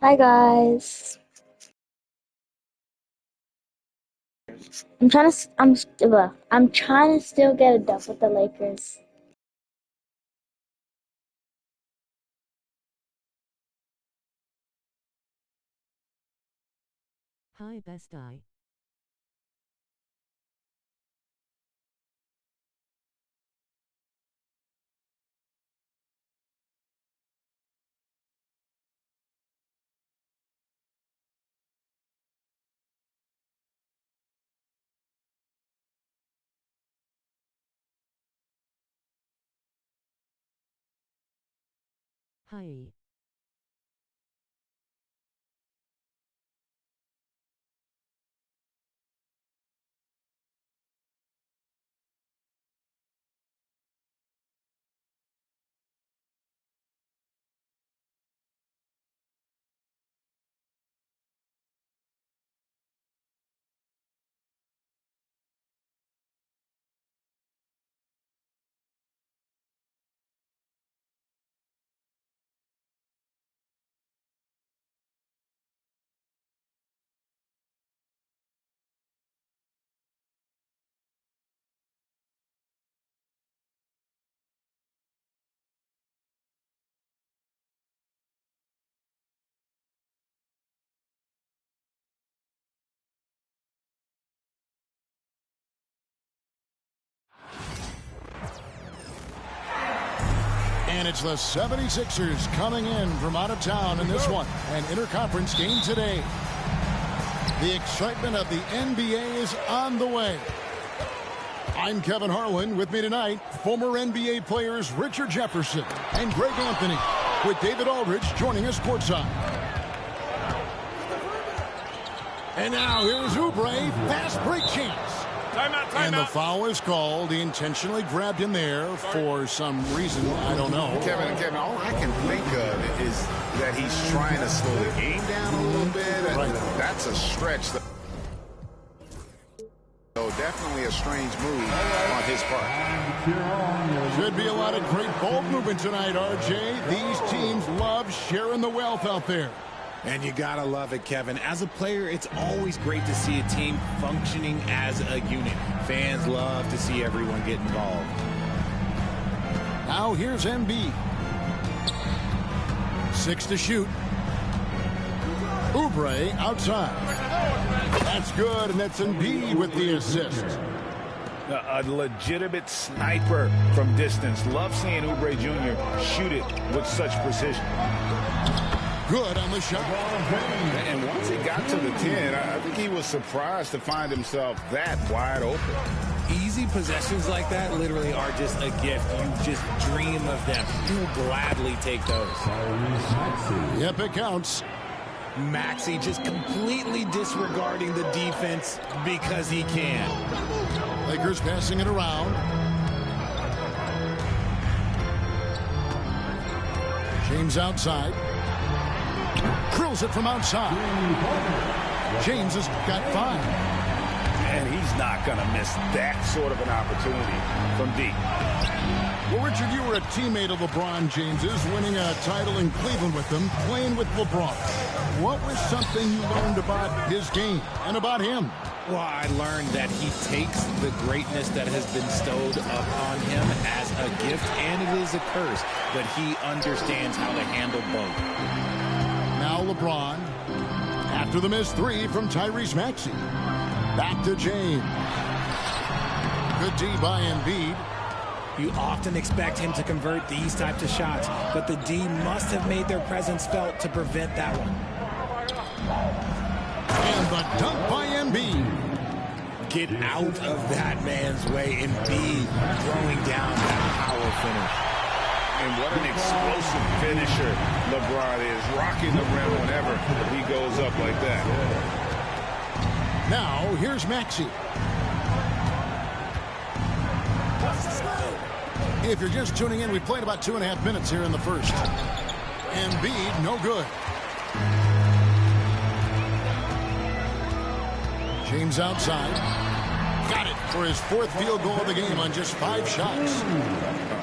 Hi guys. I'm trying to still get a dub with the Lakers. Hi Best Eye. Hi. And it's the 76ers coming in from out of town in this one. An interconference game today. The excitement of the NBA is on the way. I'm Kevin Harlan. With me tonight, former NBA players Richard Jefferson and Greg Anthony, with David Aldridge joining us courtside. And now here's Oubre, fast break chance. And the foul is called. He intentionally grabbed him there for some reason. I don't know. Kevin, all I can think of is that he's trying to slow the game down a little bit. Right. That's a stretch. So definitely a strange move on his part. Should be a lot of great ball movement tonight, RJ. These teams love sharing the wealth out there. And you gotta love it, Kevin. As a player, it's always great to see a team functioning as a unit. Fans love to see everyone get involved. Now here's Embiid. 6 to shoot. Oubre outside. That's good, and that's Embiid with the assist. A legitimate sniper from distance. Love seeing Oubre Jr. shoot it with such precision. Good on the shot. And once he got to the 10, I think he was surprised to find himself that wide open. Easy possessions like that literally are just a gift. You just dream of them. You will gladly take those. Yep, it counts. Maxey just completely disregarding the defense because he can. Lakers passing it around. James outside. Drills it from outside. James has got 5. And he's not going to miss that sort of an opportunity from deep. Well, Richard, you were a teammate of LeBron James's, winning a title in Cleveland with him, playing with LeBron. What was something you learned about his game and about him? Well, I learned that he takes the greatness that has been bestowed upon him as a gift, and it is a curse, but he understands how to handle both. Now LeBron, after the missed 3 from Tyrese Maxey. Back to James. Good D by Embiid. You often expect him to convert these types of shots, but the D must have made their presence felt to prevent that one. And the dunk by Embiid. Get out of that man's way. Embiid throwing down that power finish. And what an explosive finisher LeBron is, rocking the rim whenever he goes up like that. Now, here's Maxey. If you're just tuning in, we played about 2.5 minutes here in the first. Embiid, no good. James outside. Got it for his 4th field goal of the game on just 5 shots.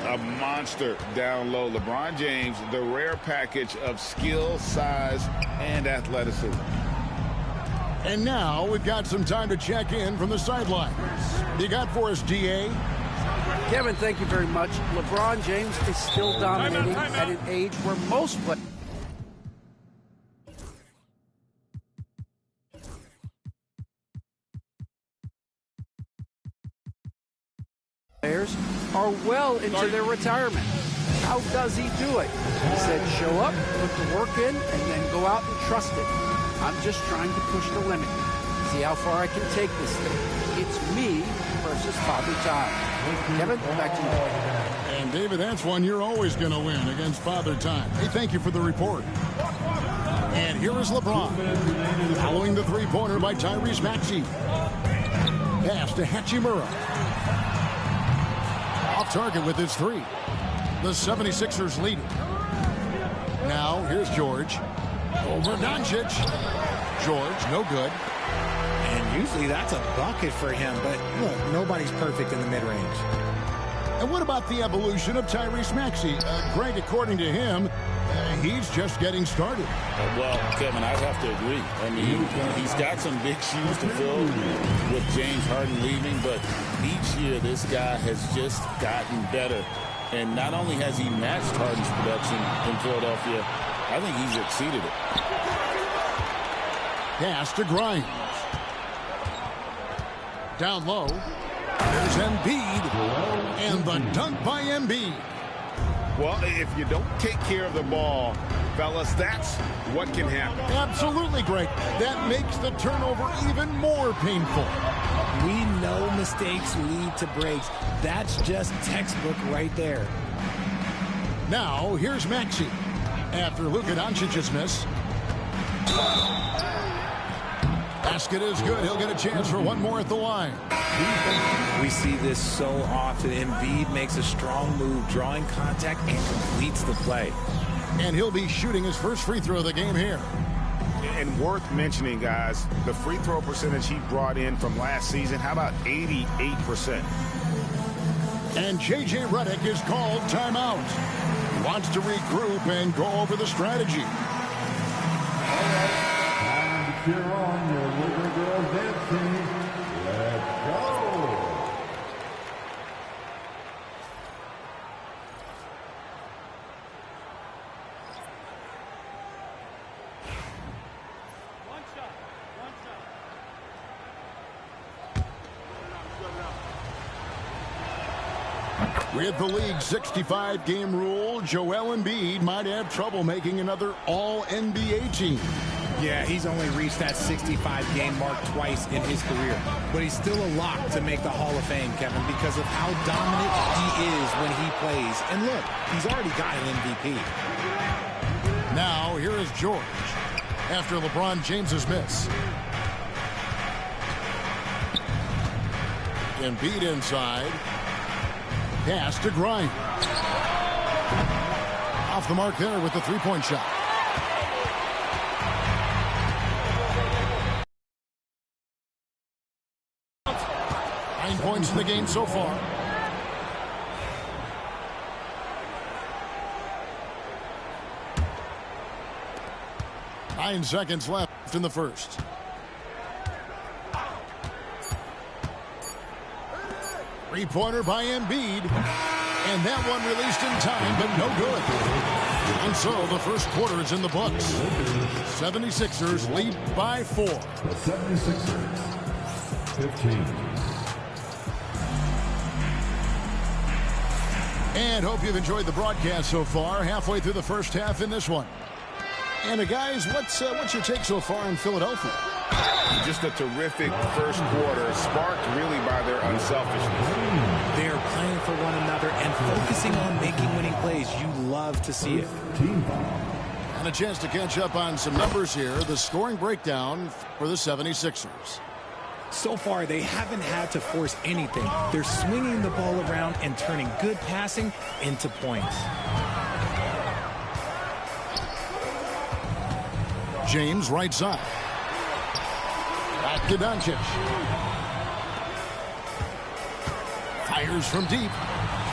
A monster down low. LeBron James, the rare package of skill, size, and athleticism. And now we've got some time to check in from the sideline. You got for us, DA? Kevin, thank you very much. LeBron James is still dominating at an age where most players are well into their retirement. How does he do it? He said, show up, put the work in, and then go out and trust it. I'm just trying to push the limit. See how far I can take this thing. It's me versus Father Time. Kevin, back to you. And, David, that's one you're always going to win against Father Time. Hey, thank you for the report. And here is LeBron. Following the three-pointer by Tyrese Maxey. Pass to Hachimura. Off target with his three. The 76ers lead it. Now, here's George. Over Doncic. George, no good. And usually that's a bucket for him, but look, nobody's perfect in the mid-range. And what about the evolution of Tyrese Maxey? Greg, according to him, he's just getting started. Well, Kevin, I'd have to agree. I mean, he's got some big shoes to fill with James Harden leaving, but each year this guy has just gotten better. And not only has he matched Harden's production in Philadelphia, I think he's exceeded it. Pass to Grimes. Down low. There's Embiid. And the dunk by Embiid. Well, if you don't take care of the ball, fellas, that's what can happen. Absolutely, Greg. That makes the turnover even more painful. We know mistakes lead to breaks. That's just textbook right there. Now, here's Maxey. After Luka Doncic's miss. Basket is good. He'll get a chance for one more at the line. We see this so often. Embiid makes a strong move, drawing contact, and completes the play. And he'll be shooting his first free throw of the game here. And worth mentioning, guys, the free throw percentage he brought in from last season, how about 88%? And J.J. Redick is called timeout. He wants to regroup and go over the strategy. All right. Time to cheer on your little girl dance team. Let's go. With the league's 65-game rule, Joel Embiid might have trouble making another All-NBA team. Yeah, he's only reached that 65-game mark twice in his career. But he's still a lock to make the Hall of Fame, Kevin, because of how dominant he is when he plays. And look, he's already got an MVP. Now, here is George after LeBron James's miss. Embiid inside. Pass to Grimes. Off the mark there with the three-point shot. Nine points in the game so far. Nine seconds left in the first. Three-pointer by Embiid. And that one released in time, but no good. And so the first quarter is in the books. 76ers lead by 4. The 76ers, 15. And hope you've enjoyed the broadcast so far. Halfway through the first half in this one. And guys, what's your take so far in Philadelphia? Just a terrific first quarter, sparked really by their unselfishness. They're playing for one another and focusing on making winning plays. You love to see it. And a chance to catch up on some numbers here. The scoring breakdown for the 76ers. So far, they haven't had to force anything. They're swinging the ball around and turning good passing into points. James right side. Back to Doncic. Fires from deep.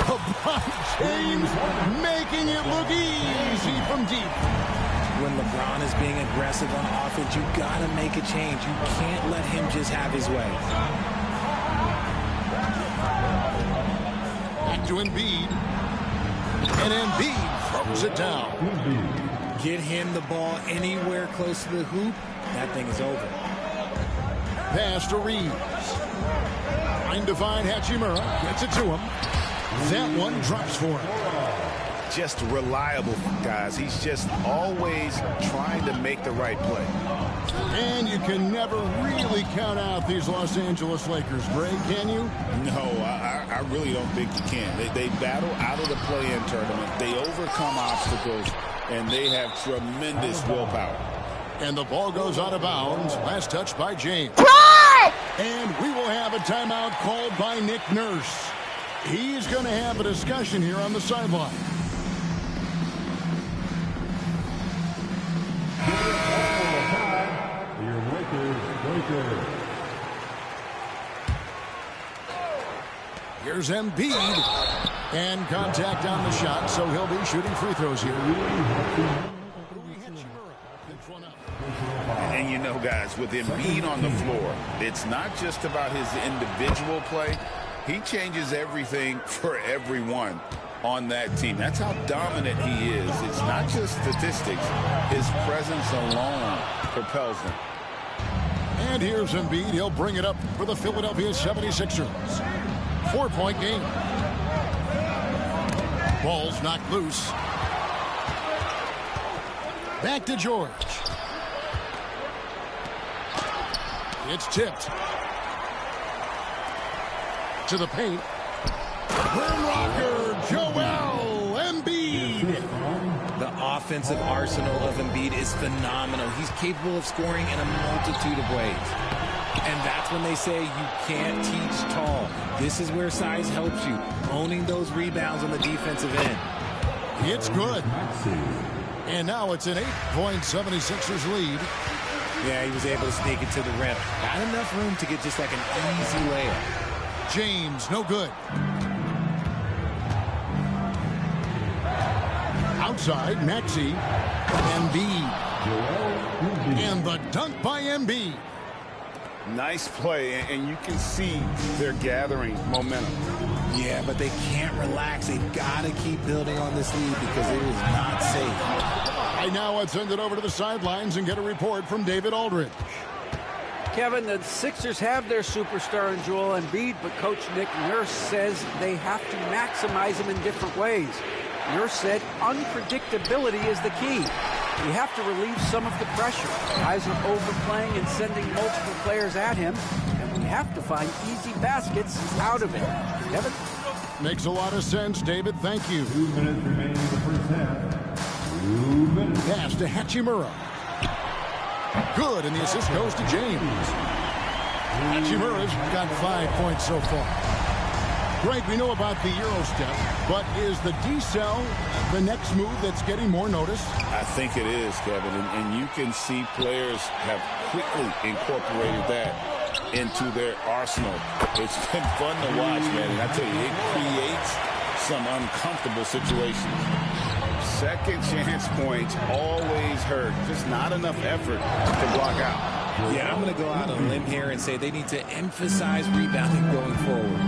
LeBron James making it look easy from deep. When LeBron is being aggressive on offense, you got to make a change. You can't let him just have his way. Back to Embiid. And Embiid throws it down. Get him the ball anywhere close to the hoop, that thing is over. Pass to Reeves. Trying to find Hachimura. Gets it to him. That one drops for him. Just reliable, guys. He's just always trying to make the right play. And you can never really count out these Los Angeles Lakers, Greg, can you? No, I really don't think you can. They battle out of the play-in tournament. They overcome obstacles, and they have tremendous willpower. And the ball goes out of bounds. Last touch by James. And we will have a timeout called by Nick Nurse. He's going to have a discussion here on the sideline. Here's Embiid. And contact on the shot, so he'll be shooting free throws here. And you know, guys, with Embiid on the floor, it's not just about his individual play. He changes everything for everyone on that team. That's how dominant he is. It's not just statistics. His presence alone propels them. And here's Embiid. He'll bring it up for the Philadelphia 76ers. 4-point game. Ball's knocked loose. Back to George. It's tipped. To the paint. Rim rocker, Joel Embiid. The offensive arsenal of Embiid is phenomenal. He's capable of scoring in a multitude of ways. And that's when they say you can't teach tall. This is where size helps you. Owning those rebounds on the defensive end. It's good. And now it's an 8-point 76ers lead. Yeah, he was able to sneak it to the rim. Not enough room to get just like an easy layup. James, no good. Outside, Maxey. Embiid. And the dunk by Embiid. Nice play, and you can see they're gathering momentum. Yeah, but they can't relax. They've got to keep building on this lead because it is not safe. Right now, let's send it over to the sidelines and get a report from David Aldridge. Kevin, the Sixers have their superstar in Joel Embiid, but Coach Nick Nurse says they have to maximize him in different ways. Nurse said unpredictability is the key. We have to relieve some of the pressure. Guys are overplaying and sending multiple players at him, and we have to find easy baskets out of it. Kevin? Makes a lot of sense, David. Thank you. 2 minutes remaining in the first half. 2 minutes. Pass to Hachimura. Good, and the assist goes to James. Hachimura's got 5 points so far. Greg, we know about the Euro step, but is the decel the next move that's getting more notice? I think it is, Kevin, and you can see players have quickly incorporated that into their arsenal. It's been fun to watch, man, and I tell you, it creates some uncomfortable situations. Second chance points always hurt. Just not enough effort to block out. Yeah, I'm going to go out on a limb here and say they need to emphasize rebounding going forward.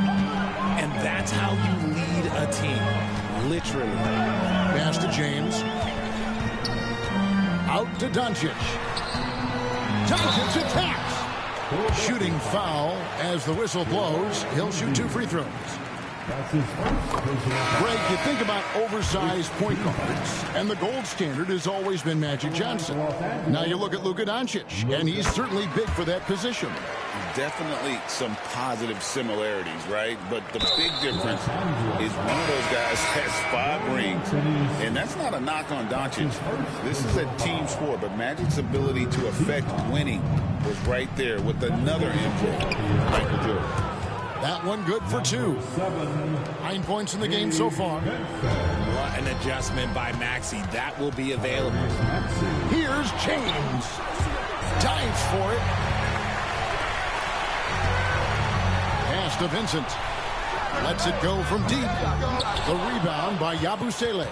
And that's how you lead a team, literally. Pass to James. Out to Doncic. Doncic attacks. Shooting foul as the whistle blows. He'll shoot 2 free throws. Greg, you think about oversized point guards, and the gold standard has always been Magic Johnson. Now you look at Luka Doncic, and he's certainly big for that position. Definitely some positive similarities, right? But the big difference is one of those guys has 5 rings, and that's not a knock on Doncic. This is a team sport, but Magic's ability to affect winning was right there with another input. Michael Jordan. That one good for 2. 9 points in the game so far. What an adjustment by Maxey. That will be available. Here's James. Dives for it. Pass to Vincent. Lets it go from deep. The rebound by Yabusele.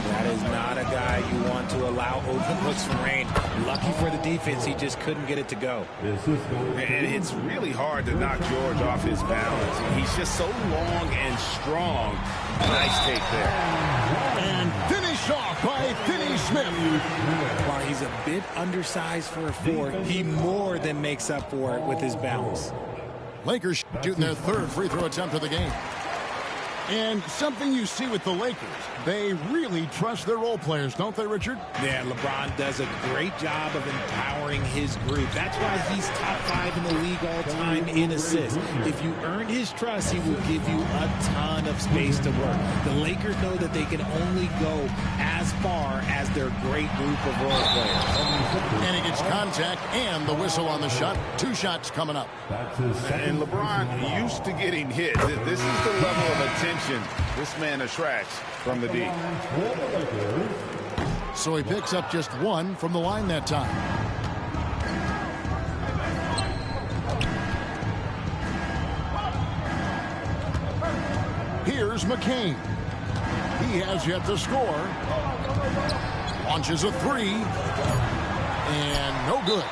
That is not a guy you want to allow open looks from Rain. Lucky for the defense, he just couldn't get it to go. And it's really hard to knock George off his balance. He's just so long and strong. Nice take there. And finish off by Finney Smith. While he's a bit undersized for a 4, he more than makes up for it with his bounce. Lakers shooting their 3rd free throw attempt of the game. And something you see with the Lakers, they really trust their role players, don't they, Richard? Yeah, LeBron does a great job of empowering his group. That's why he's top 5 in the league all time in assists. If you earn his trust, he will give you a ton of space to work. The Lakers know that they can only go as far as their great group of role players. And he gets contact and the whistle on the shot. 2 shots coming up. And LeBron used to getting hit. This is the level of attention this man attracts from the D. So he picks up just 1 from the line that time. Here's McCain. He has yet to score. Launches a 3. And no good.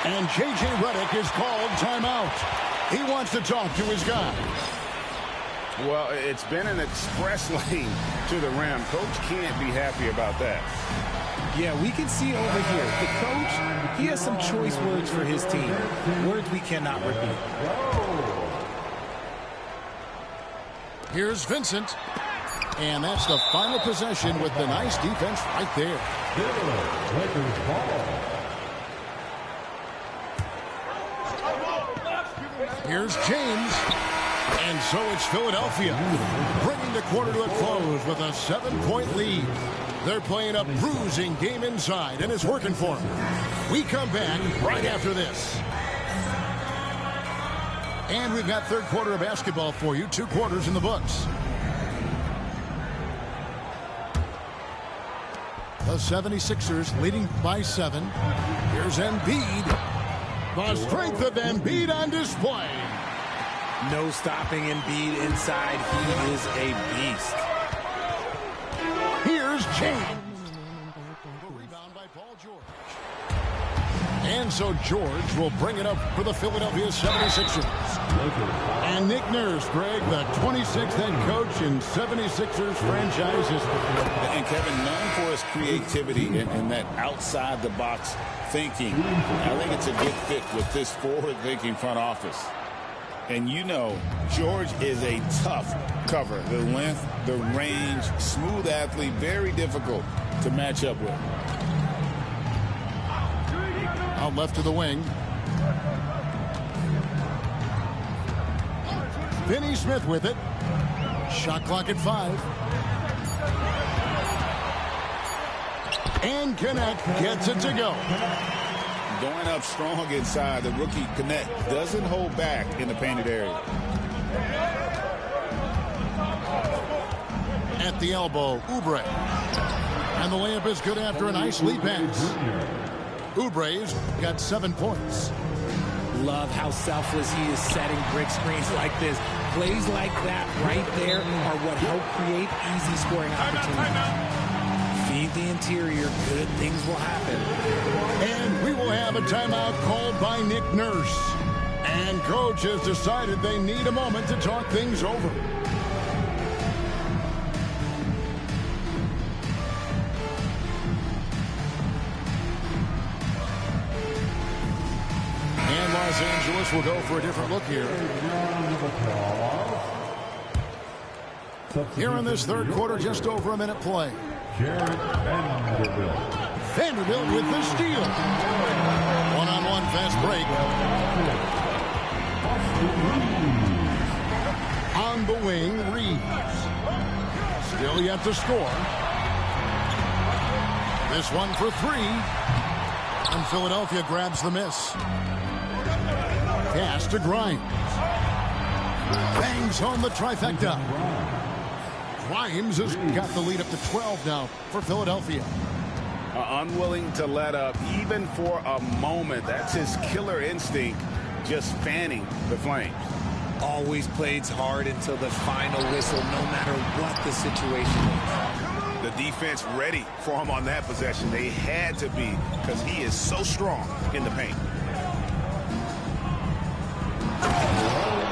And J.J. Redick is called timeout. He wants to talk to his guy. Well, it's been an express lane to the rim. Coach can't be happy about that. Yeah, we can see over here. The coach, he has some choice words for his team. Words we cannot repeat. Here's Vincent. And that's the final possession with the nice defense right there. Here's James. And so it's Philadelphia, bringing the quarter to a close with a 7-point lead. They're playing a bruising game inside, and it's working for them. We come back right after this. And we've got third quarter of basketball for you, 2 quarters in the books. The 76ers leading by 7. Here's Embiid. The strength of Embiid on display. No stopping Embiid inside. He is a beast. Here's James. The rebound by Paul George. And so George will bring it up for the Philadelphia 76ers. And Nick Nurse, Greg, the 26th head coach in 76ers franchise history. And Kevin, known for his creativity and that outside-the-box thinking. I think it's a good fit with this forward-thinking front office. And you know, George is a tough cover. The length, the range, smooth athlete, very difficult to match up with. Out left to the wing. Finney Smith with it. Shot clock at 5. And Connect gets it to go. Going up strong inside, the rookie Connect doesn't hold back in the painted area. At the elbow, Oubre. And the layup is good after a nice lead pass. Oubre's got 7 points. Love how selfless he is setting brick screens like this. Plays like that right there are what help create easy scoring opportunities. Feed the interior, good things will happen. And we will have a timeout called by Nick Nurse. And coach has decided they need a moment to talk things over. And Los Angeles will go for a different look here. Here in this third quarter, just over a minute play. Vanderbilt with the steal. One-on-one fast break. On the wing, Reeves. Still yet to score. This one for 3. And Philadelphia grabs the miss. Pass to Grimes. Bangs home the trifecta. Grimes has got the lead up to 12 now for Philadelphia. Unwilling to let up even for a moment. That's his killer instinct, just fanning the flames. Always plays hard until the final whistle, no matter what the situation is. The defense ready for him on that possession. They had to be, because he is so strong in the paint.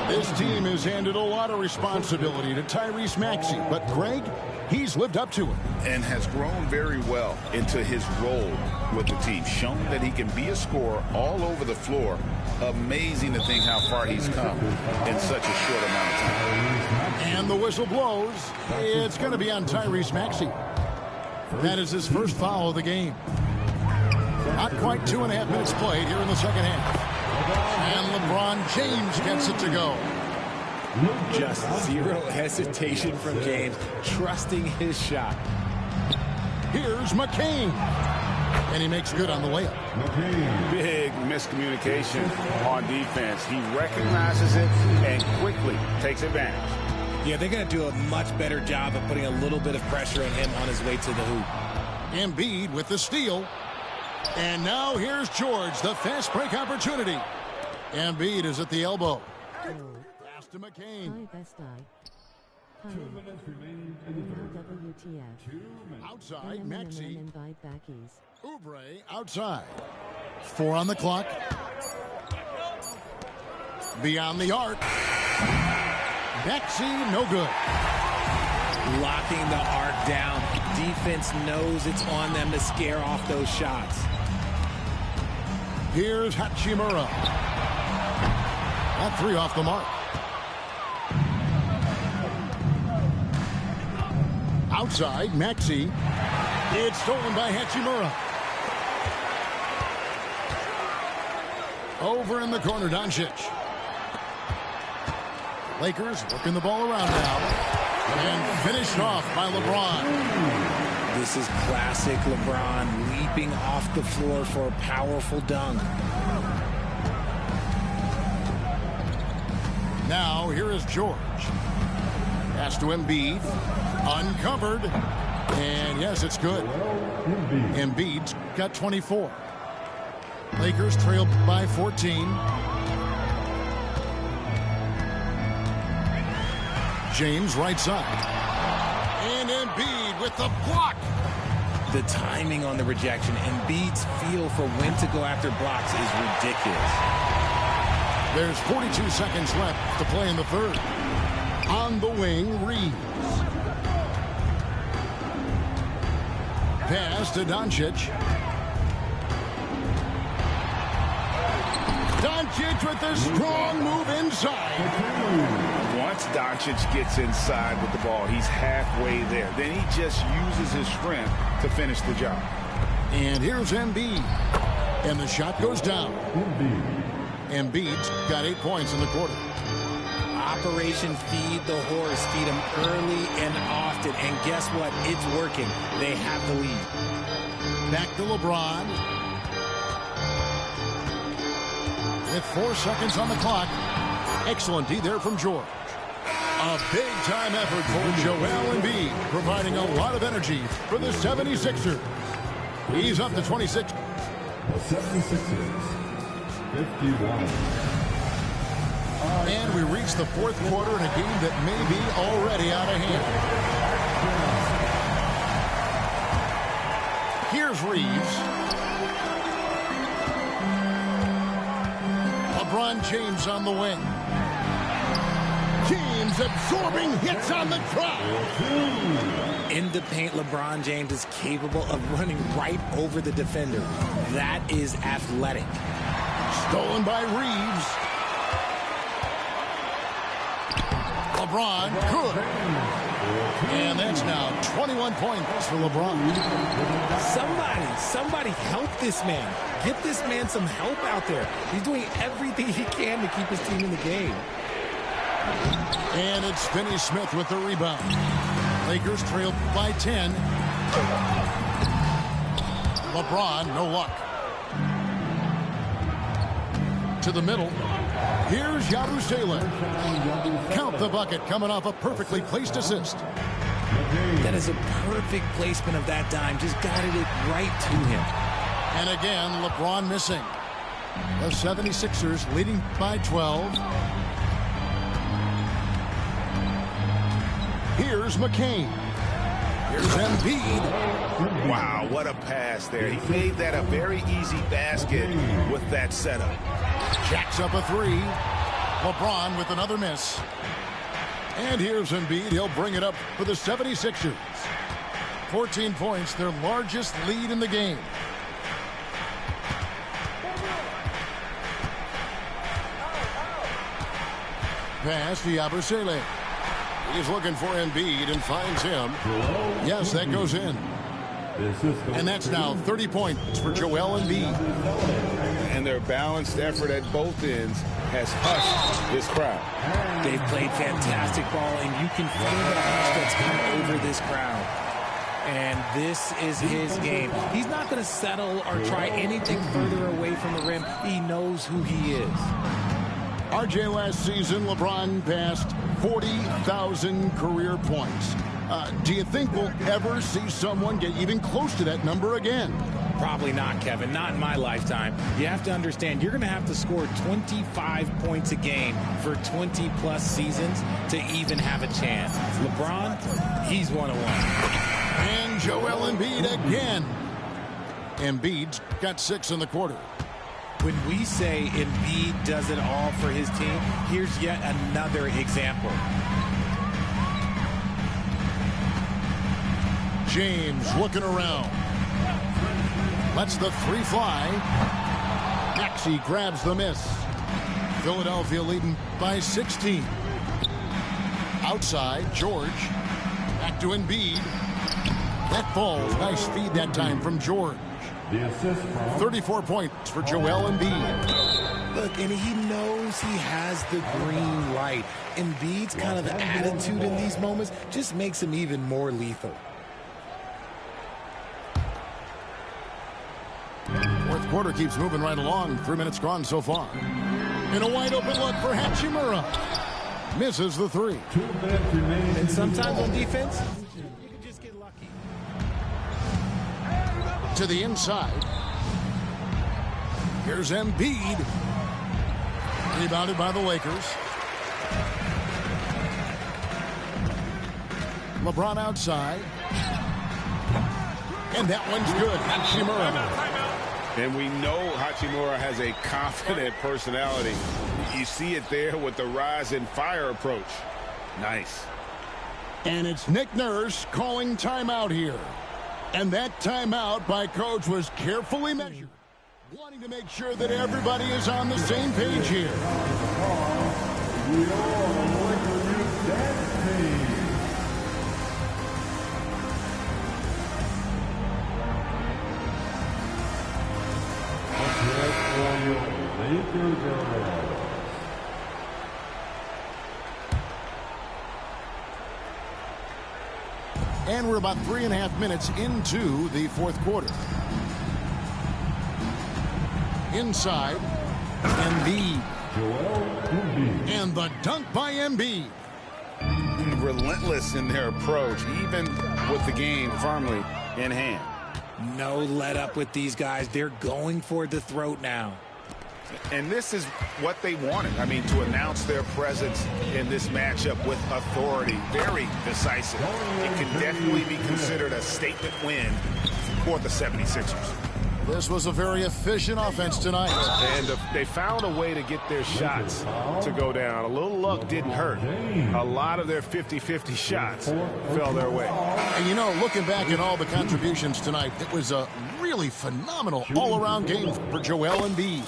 This This team has handed a lot of responsibility to Tyrese Maxey, but Greg, he's lived up to it. And has grown very well into his role with the team. Shown that he can be a scorer all over the floor. Amazing to think how far he's come in such a short amount of time. And the whistle blows. It's going to be on Tyrese Maxey. That is his first foul of the game. Not quite 2.5 minutes played here in the second half. And LeBron James gets it to go. Just zero hesitation from James, trusting his shot. Here's McCain. And he makes good on the layup. Big miscommunication on defense. He recognizes it and quickly takes advantage. Yeah, they're going to do a much better job of putting a little bit of pressure on him on his way to the hoop. Embiid with the steal. And now here's George, the fast break opportunity. Embiid is at the elbow. Pass to McCain. Hi, Best Eye. 2 minutes remaining in the third. WTF. Outside, Maxey. Backies. Oubre outside. 4 on the clock. Beyond the arc. Maxey, no good. Locking the arc down. Defense knows it's on them to scare off those shots. Here's Hachimura. That 3 off the mark. Outside, Maxey. It's stolen by Hachimura. Over in the corner, Doncic. Lakers working the ball around now. And finished off by LeBron. This is classic LeBron, leaping off the floor for a powerful dunk. Now, here is George. Pass to Embiid. Uncovered. And yes, it's good. Embiid's got 24. Lakers trail by 14. James right side. And Embiid with the block. The timing on the rejection, Embiid's feel for when to go after blocks is ridiculous. There's 42 seconds left to play in the third. On the wing, Reeves. Pass to Doncic. Doncic with the strong move inside. Once Doncic gets inside with the ball, he's halfway there. Then he just uses his strength to finish the job. And here's Embiid. And the shot goes down. Embiid's got 8 points in the quarter. Operation Feed the Horse. Feed him early and often. And guess what? It's working. They have the lead. Back to LeBron. With 4 seconds on the clock. Excellent D there from George. A big-time effort for Joel Embiid, providing a lot of energy for the 76ers. He's up to 26. The 76ers, 51. And we reach the fourth quarter in a game that may be already out of hand. Here's Reeves. LeBron James on the wing. James absorbing hits on the drop. In the paint, LeBron James is capable of running right over the defender. That is athletic. Stolen by Reeves. LeBron, good. And that's now 21 points for LeBron. Somebody help this man. Get this man some help out there. He's doing everything he can to keep his team in the game. And it's Finney Smith with the rebound. Lakers trail by 10. LeBron, no luck. To the middle. Here's Yabusele. Count the bucket coming off a perfectly placed assist. That is a perfect placement of that dime. Just guided it right to him. And again, LeBron missing. The 76ers leading by 12. Here's McCain. Here's Embiid. Wow, what a pass there. He made that a very easy basket with that setup. Jacks up a 3. LeBron with another miss. And here's Embiid. He'll bring it up for the 76ers. 14 points, their largest lead in the game. Pass to Yabusele. He's looking for Embiid and finds him. Yes, that goes in. And that's now 30 points for Joel Embiid. And their balanced effort at both ends has hushed this crowd. They've played fantastic ball, and you can feel the hush that's come over this crowd. And this is his game. He's not going to settle or try anything further away from the rim. He knows who he is. RJ, last season, LeBron passed 40,000 career points. Do you think we'll ever see someone get even close to that number again? Probably not, Kevin. Not in my lifetime. You have to understand, you're going to have to score 25 points a game for 20-plus seasons to even have a chance. LeBron, he's one of one. And Joel Embiid again. Embiid's got 6 in the quarter. When we say Embiid does it all for his team, here's yet another example. James looking around. Lets the 3 fly. Maxey grabs the miss. Philadelphia leading by 16. Outside, George. Back to Embiid. That falls. Nice feed that time from George. 34 points for Joel Embiid. Look, and he knows he has the green light. Embiid's kind of attitude in these moments just makes him even more lethal. Fourth quarter keeps moving right along. 3 minutes gone so far. And a wide open look for Hachimura. Misses the 3. And sometimes on defense, you can just get lucky. To the inside. Here's Embiid. Rebounded by the Lakers. LeBron outside. And that one's good. Hachimura. And we know Hachimura has a confident personality. You see it there with the rise and fire approach. Nice. And it's Nick Nurse calling timeout here. And that timeout by coach was carefully measured, wanting to make sure that everybody is on the same page here. And we're about 3.5 minutes into the fourth quarter. Inside, Embiid. And the dunk by Embiid. Relentless in their approach, even with the game firmly in hand. No let up with these guys. They're going for the throat now. And this is what they wanted. I mean, to announce their presence in this matchup with authority. Very decisive. It can definitely be considered a statement win for the 76ers. This was a very efficient offense tonight. And they found a way to get their shots to go down. A little luck didn't hurt. A lot of their 50-50 shots fell their way. And, you know, looking back at all the contributions tonight, it was a really phenomenal all-around game for Joel Embiid.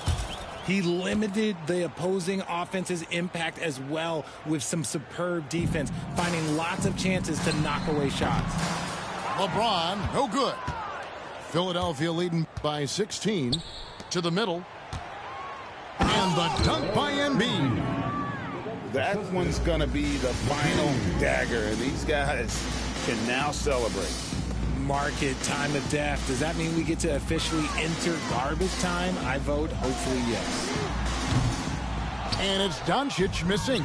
He limited the opposing offense's impact as well with some superb defense, finding lots of chances to knock away shots. LeBron, no good. Philadelphia leading by 16 to the middle. And the dunk by Embiid. That one's going to be the final dagger, and these guys can now celebrate. Market time of death. Does that mean we get to officially enter garbage time? I vote hopefully yes. And it's Doncic missing.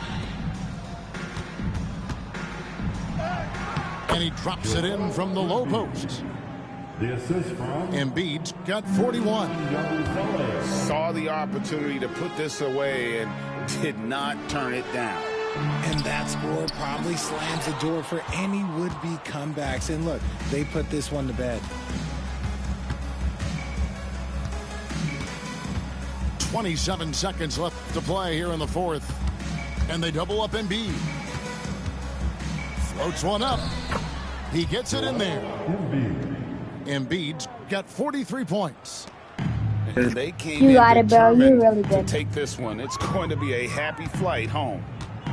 And he drops it in from the low post. The assist from Embiid's got 41. Saw the opportunity to put this away and did not turn it down. And that score probably slams the door for any would-be comebacks. And look, they put this one to bed. 27 seconds left to play here in the fourth. And they double up Embiid. Floats one up. He gets it in there. Embiid's got 43 points. And they came You got it, bro. You determined really to did. take this one. It's going to be a happy flight home.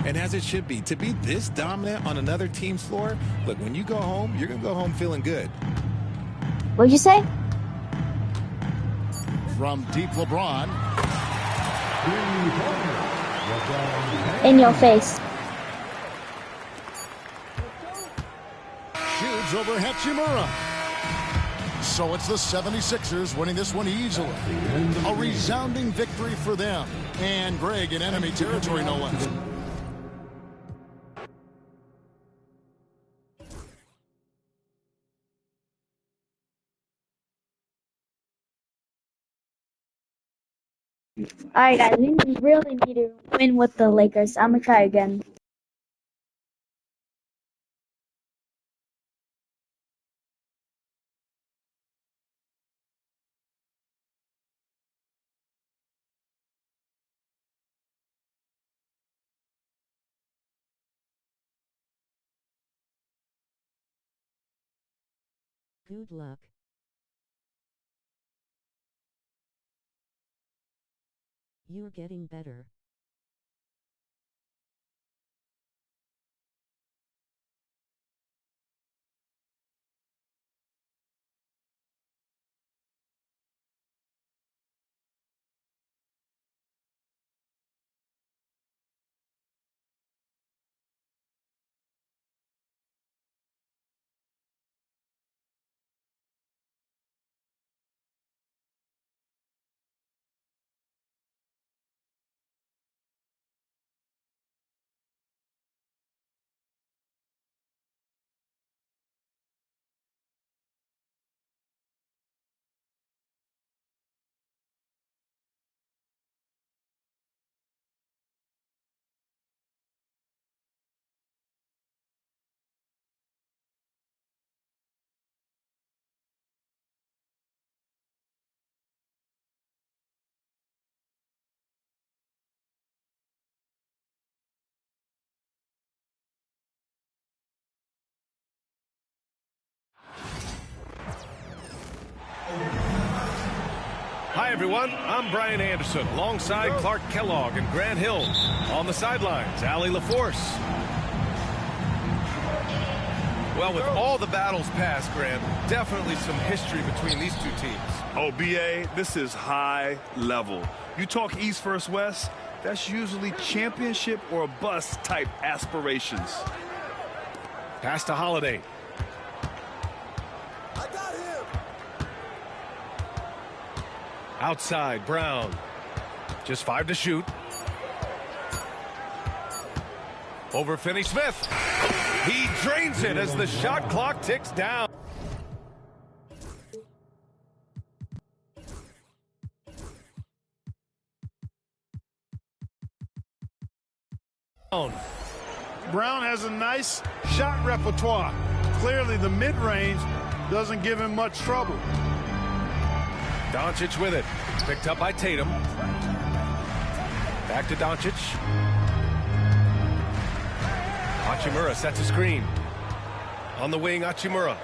And as it should be. To be this dominant on another team's floor, look, when you go home, you're going to go home feeling good. What'd you say? From deep LeBron. In your face. Shoots over Hachimura. So it's the 76ers winning this one easily. A resounding victory for them. And Greg in enemy territory, no less. Alright, guys. We really need to win with the Lakers. I'm going to try again. Good luck. You're getting better. Hi, everyone. I'm Brian Anderson, alongside Clark Kellogg and Grant Hill. On the sidelines, Allie LaForce. Well, with all the battles past, Grant, definitely some history between these two teams. Oh, B.A., this is high level. You talk East versus West, that's usually championship or bust type aspirations. Pass to Holiday. Outside, Brown. Just 5 to shoot. Over Finney-Smith. He drains it as the shot clock ticks down. Brown has a nice shot repertoire. Clearly, the mid-range doesn't give him much trouble. Doncic with it. Picked up by Tatum. Back to Doncic. Hachimura sets a screen. On the wing, Hachimura.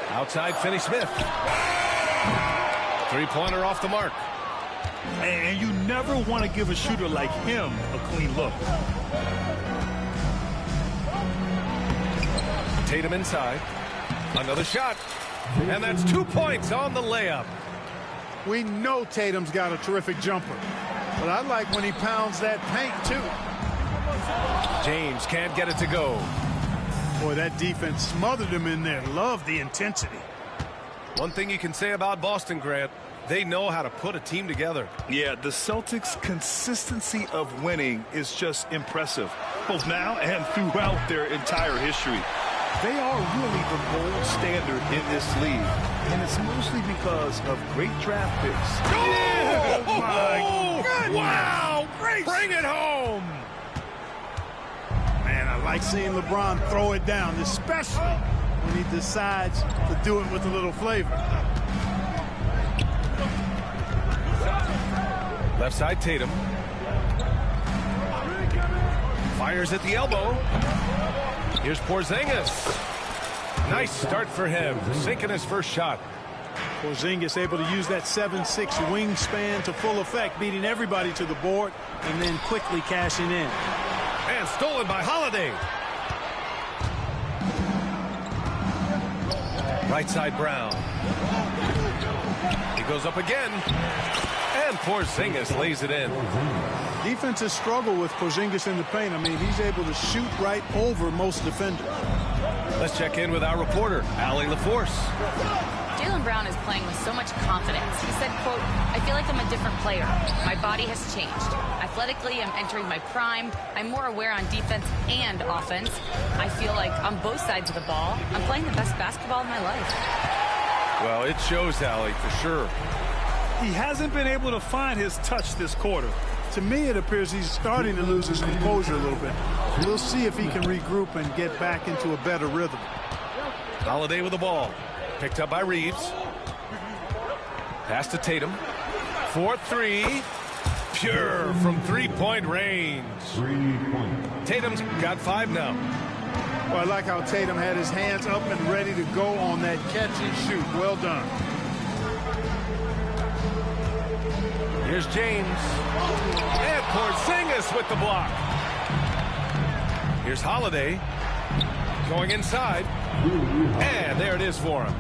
Outside, Finney-Smith. Three-pointer off the mark. And you never want to give a shooter like him a clean look. Tatum inside. Another shot. And that's 2 points on the layup. We know Tatum's got a terrific jumper, but I like when he pounds that paint, too. James can't get it to go. Boy, that defense smothered him in there. Love the intensity. One thing you can say about Boston, Grant, they know how to put a team together. Yeah, the Celtics' consistency of winning is just impressive, both now and throughout their entire history. They are really the gold standard in this league, and it's mostly because of great draft picks. Oh, my goodness. Wow! Great. Bring it home! Man, I like seeing LeBron throw it down, especially when he decides to do it with a little flavor. Left side, Tatum. Fires at the elbow. Here's Porzingis. Nice start for him, sinking his first shot. Porzingis able to use that 7'6" wingspan to full effect, beating everybody to the board and then quickly cashing in. And stolen by Holiday. Right side, Brown. He goes up again. And Porzingis lays it in. Defenses struggle with Porzingis in the paint. I mean, he's able to shoot right over most defenders. Let's check in with our reporter, Allie LaForce. Jaylen Brown is playing with so much confidence. He said, quote, "I feel like I'm a different player. My body has changed. Athletically, I'm entering my prime. I'm more aware on defense and offense. I feel like on both sides of the ball, I'm playing the best basketball of my life." Well, it shows, Allie, for sure. He hasn't been able to find his touch this quarter. To me, it appears he's starting to lose his composure a little bit. We'll see if he can regroup and get back into a better rhythm. Holiday with the ball. Picked up by Reeves. Pass to Tatum. 4-3. Pure from three-point range. Tatum's got 5 now. Well, I like how Tatum had his hands up and ready to go on that catch and shoot. Well done. Here's James. And Porzingis with the block. Here's Holiday. Going inside. And there it is for him.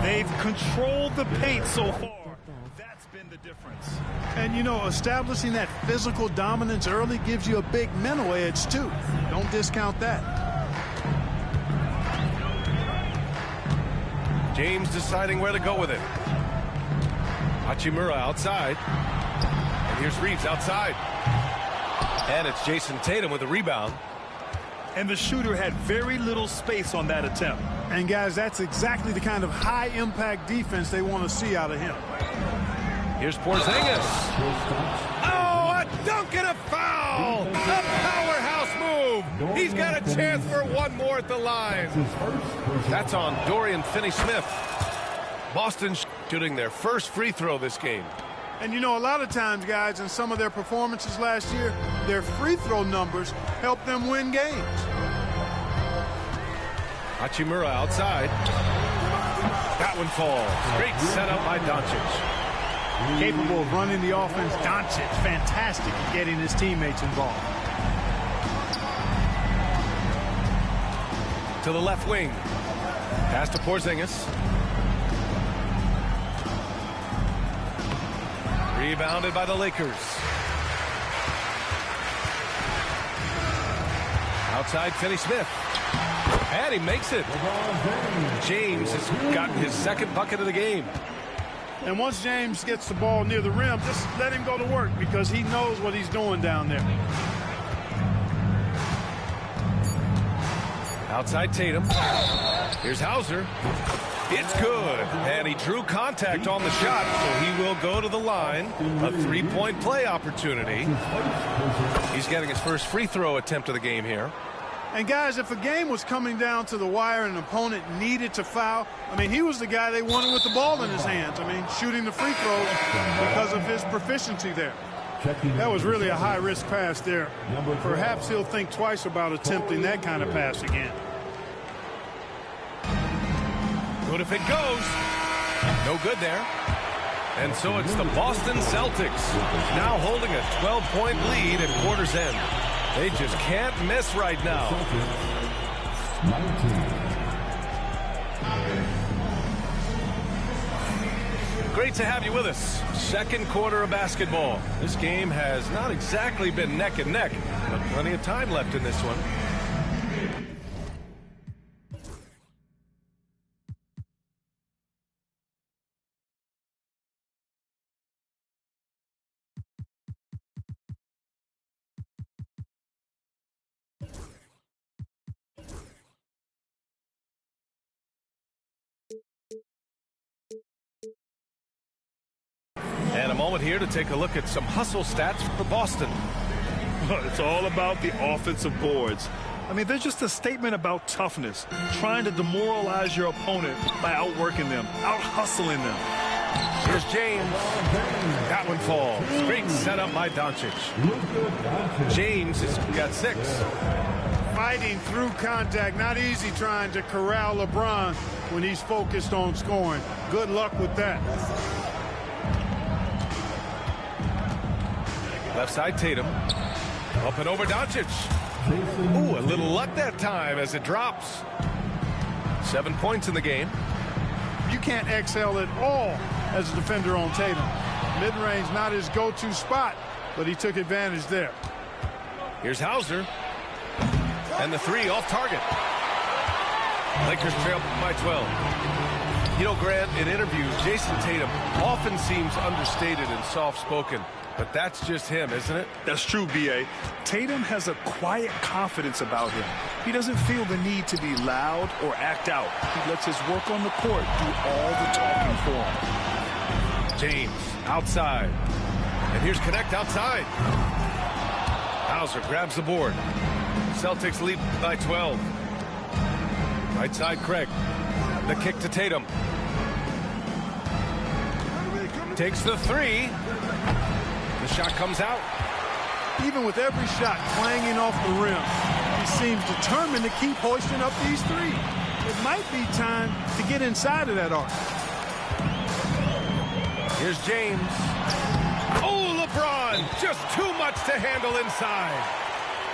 They've controlled the paint so far. That's been the difference. And, you know, establishing that physical dominance early gives you a big mental edge, too. Don't discount that. James deciding where to go with it. Hachimura outside. And here's Reeves outside. And it's Jason Tatum with the rebound. And the shooter had very little space on that attempt. And, guys, that's exactly the kind of high-impact defense they want to see out of him. Here's Porzingis. Oh, a dunk and a foul! A powerhouse move! He's got a chance for one more at the line. That's on Dorian Finney-Smith. Boston shooting their first free throw this game. And, you know, a lot of times, guys, in some of their performances last year, their free throw numbers helped them win games. Hachimura outside. That one falls. Great setup by Doncic. Capable of running the offense. Doncic, fantastic at getting his teammates involved. To the left wing. Pass to Porzingis. Rebounded by the Lakers. Outside Finney-Smith. And he makes it. James has gotten his second bucket of the game. And once James gets the ball near the rim, just let him go to work because he knows what he's doing down there. Outside Tatum. Here's Hauser. It's good. And he drew contact on the shot, so he will go to the line. A three-point play opportunity. He's getting his first free throw attempt of the game here. And, guys, if a game was coming down to the wire and an opponent needed to foul, I mean, he was the guy they wanted with the ball in his hands. I mean, shooting the free throws because of his proficiency there. That was really a high-risk pass there. Perhaps he'll think twice about attempting that kind of pass again. Good if it goes. No good there. And so it's the Boston Celtics now holding a 12-point lead at quarter's end. They just can't miss right now. Great to have you with us. Second quarter of basketball. This game has not exactly been neck and neck, but plenty of time left in this one. And a moment here to take a look at some hustle stats for Boston. It's all about the offensive boards. I mean, they're just a statement about toughness, trying to demoralize your opponent by outworking them, out-hustling them. Here's James. That one falls. Great setup by Doncic. James has got 6. Fighting through contact. Not easy trying to corral LeBron when he's focused on scoring. Good luck with that. Left side Tatum. Up and over Doncic. Ooh, a little luck that time as it drops. 7 points in the game. You can't exhale at all as a defender on Tatum. Mid-range not his go-to spot, but he took advantage there. Here's Hauser. And the 3 off target. Lakers trail by 12. You know, Grant, in interviews, Jason Tatum often seems understated and soft-spoken. But that's just him, isn't it? That's true, B.A. Tatum has a quiet confidence about him. He doesn't feel the need to be loud or act out. He lets his work on the court do all the talking for him. James outside. And here's Connect outside. Hauser grabs the board. Celtics lead by 12. Right side, Craig. The kick to Tatum. Takes the 3. The shot comes out. Even with every shot clanging off the rim, he seems determined to keep hoisting up these 3. It might be time to get inside of that arc. Here's James. Oh, LeBron! Just too much to handle inside.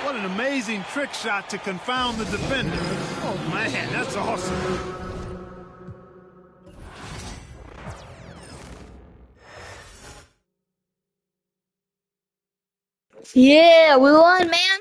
What an amazing trick shot to confound the defender. Oh, man, that's awesome. Yeah, we won, man.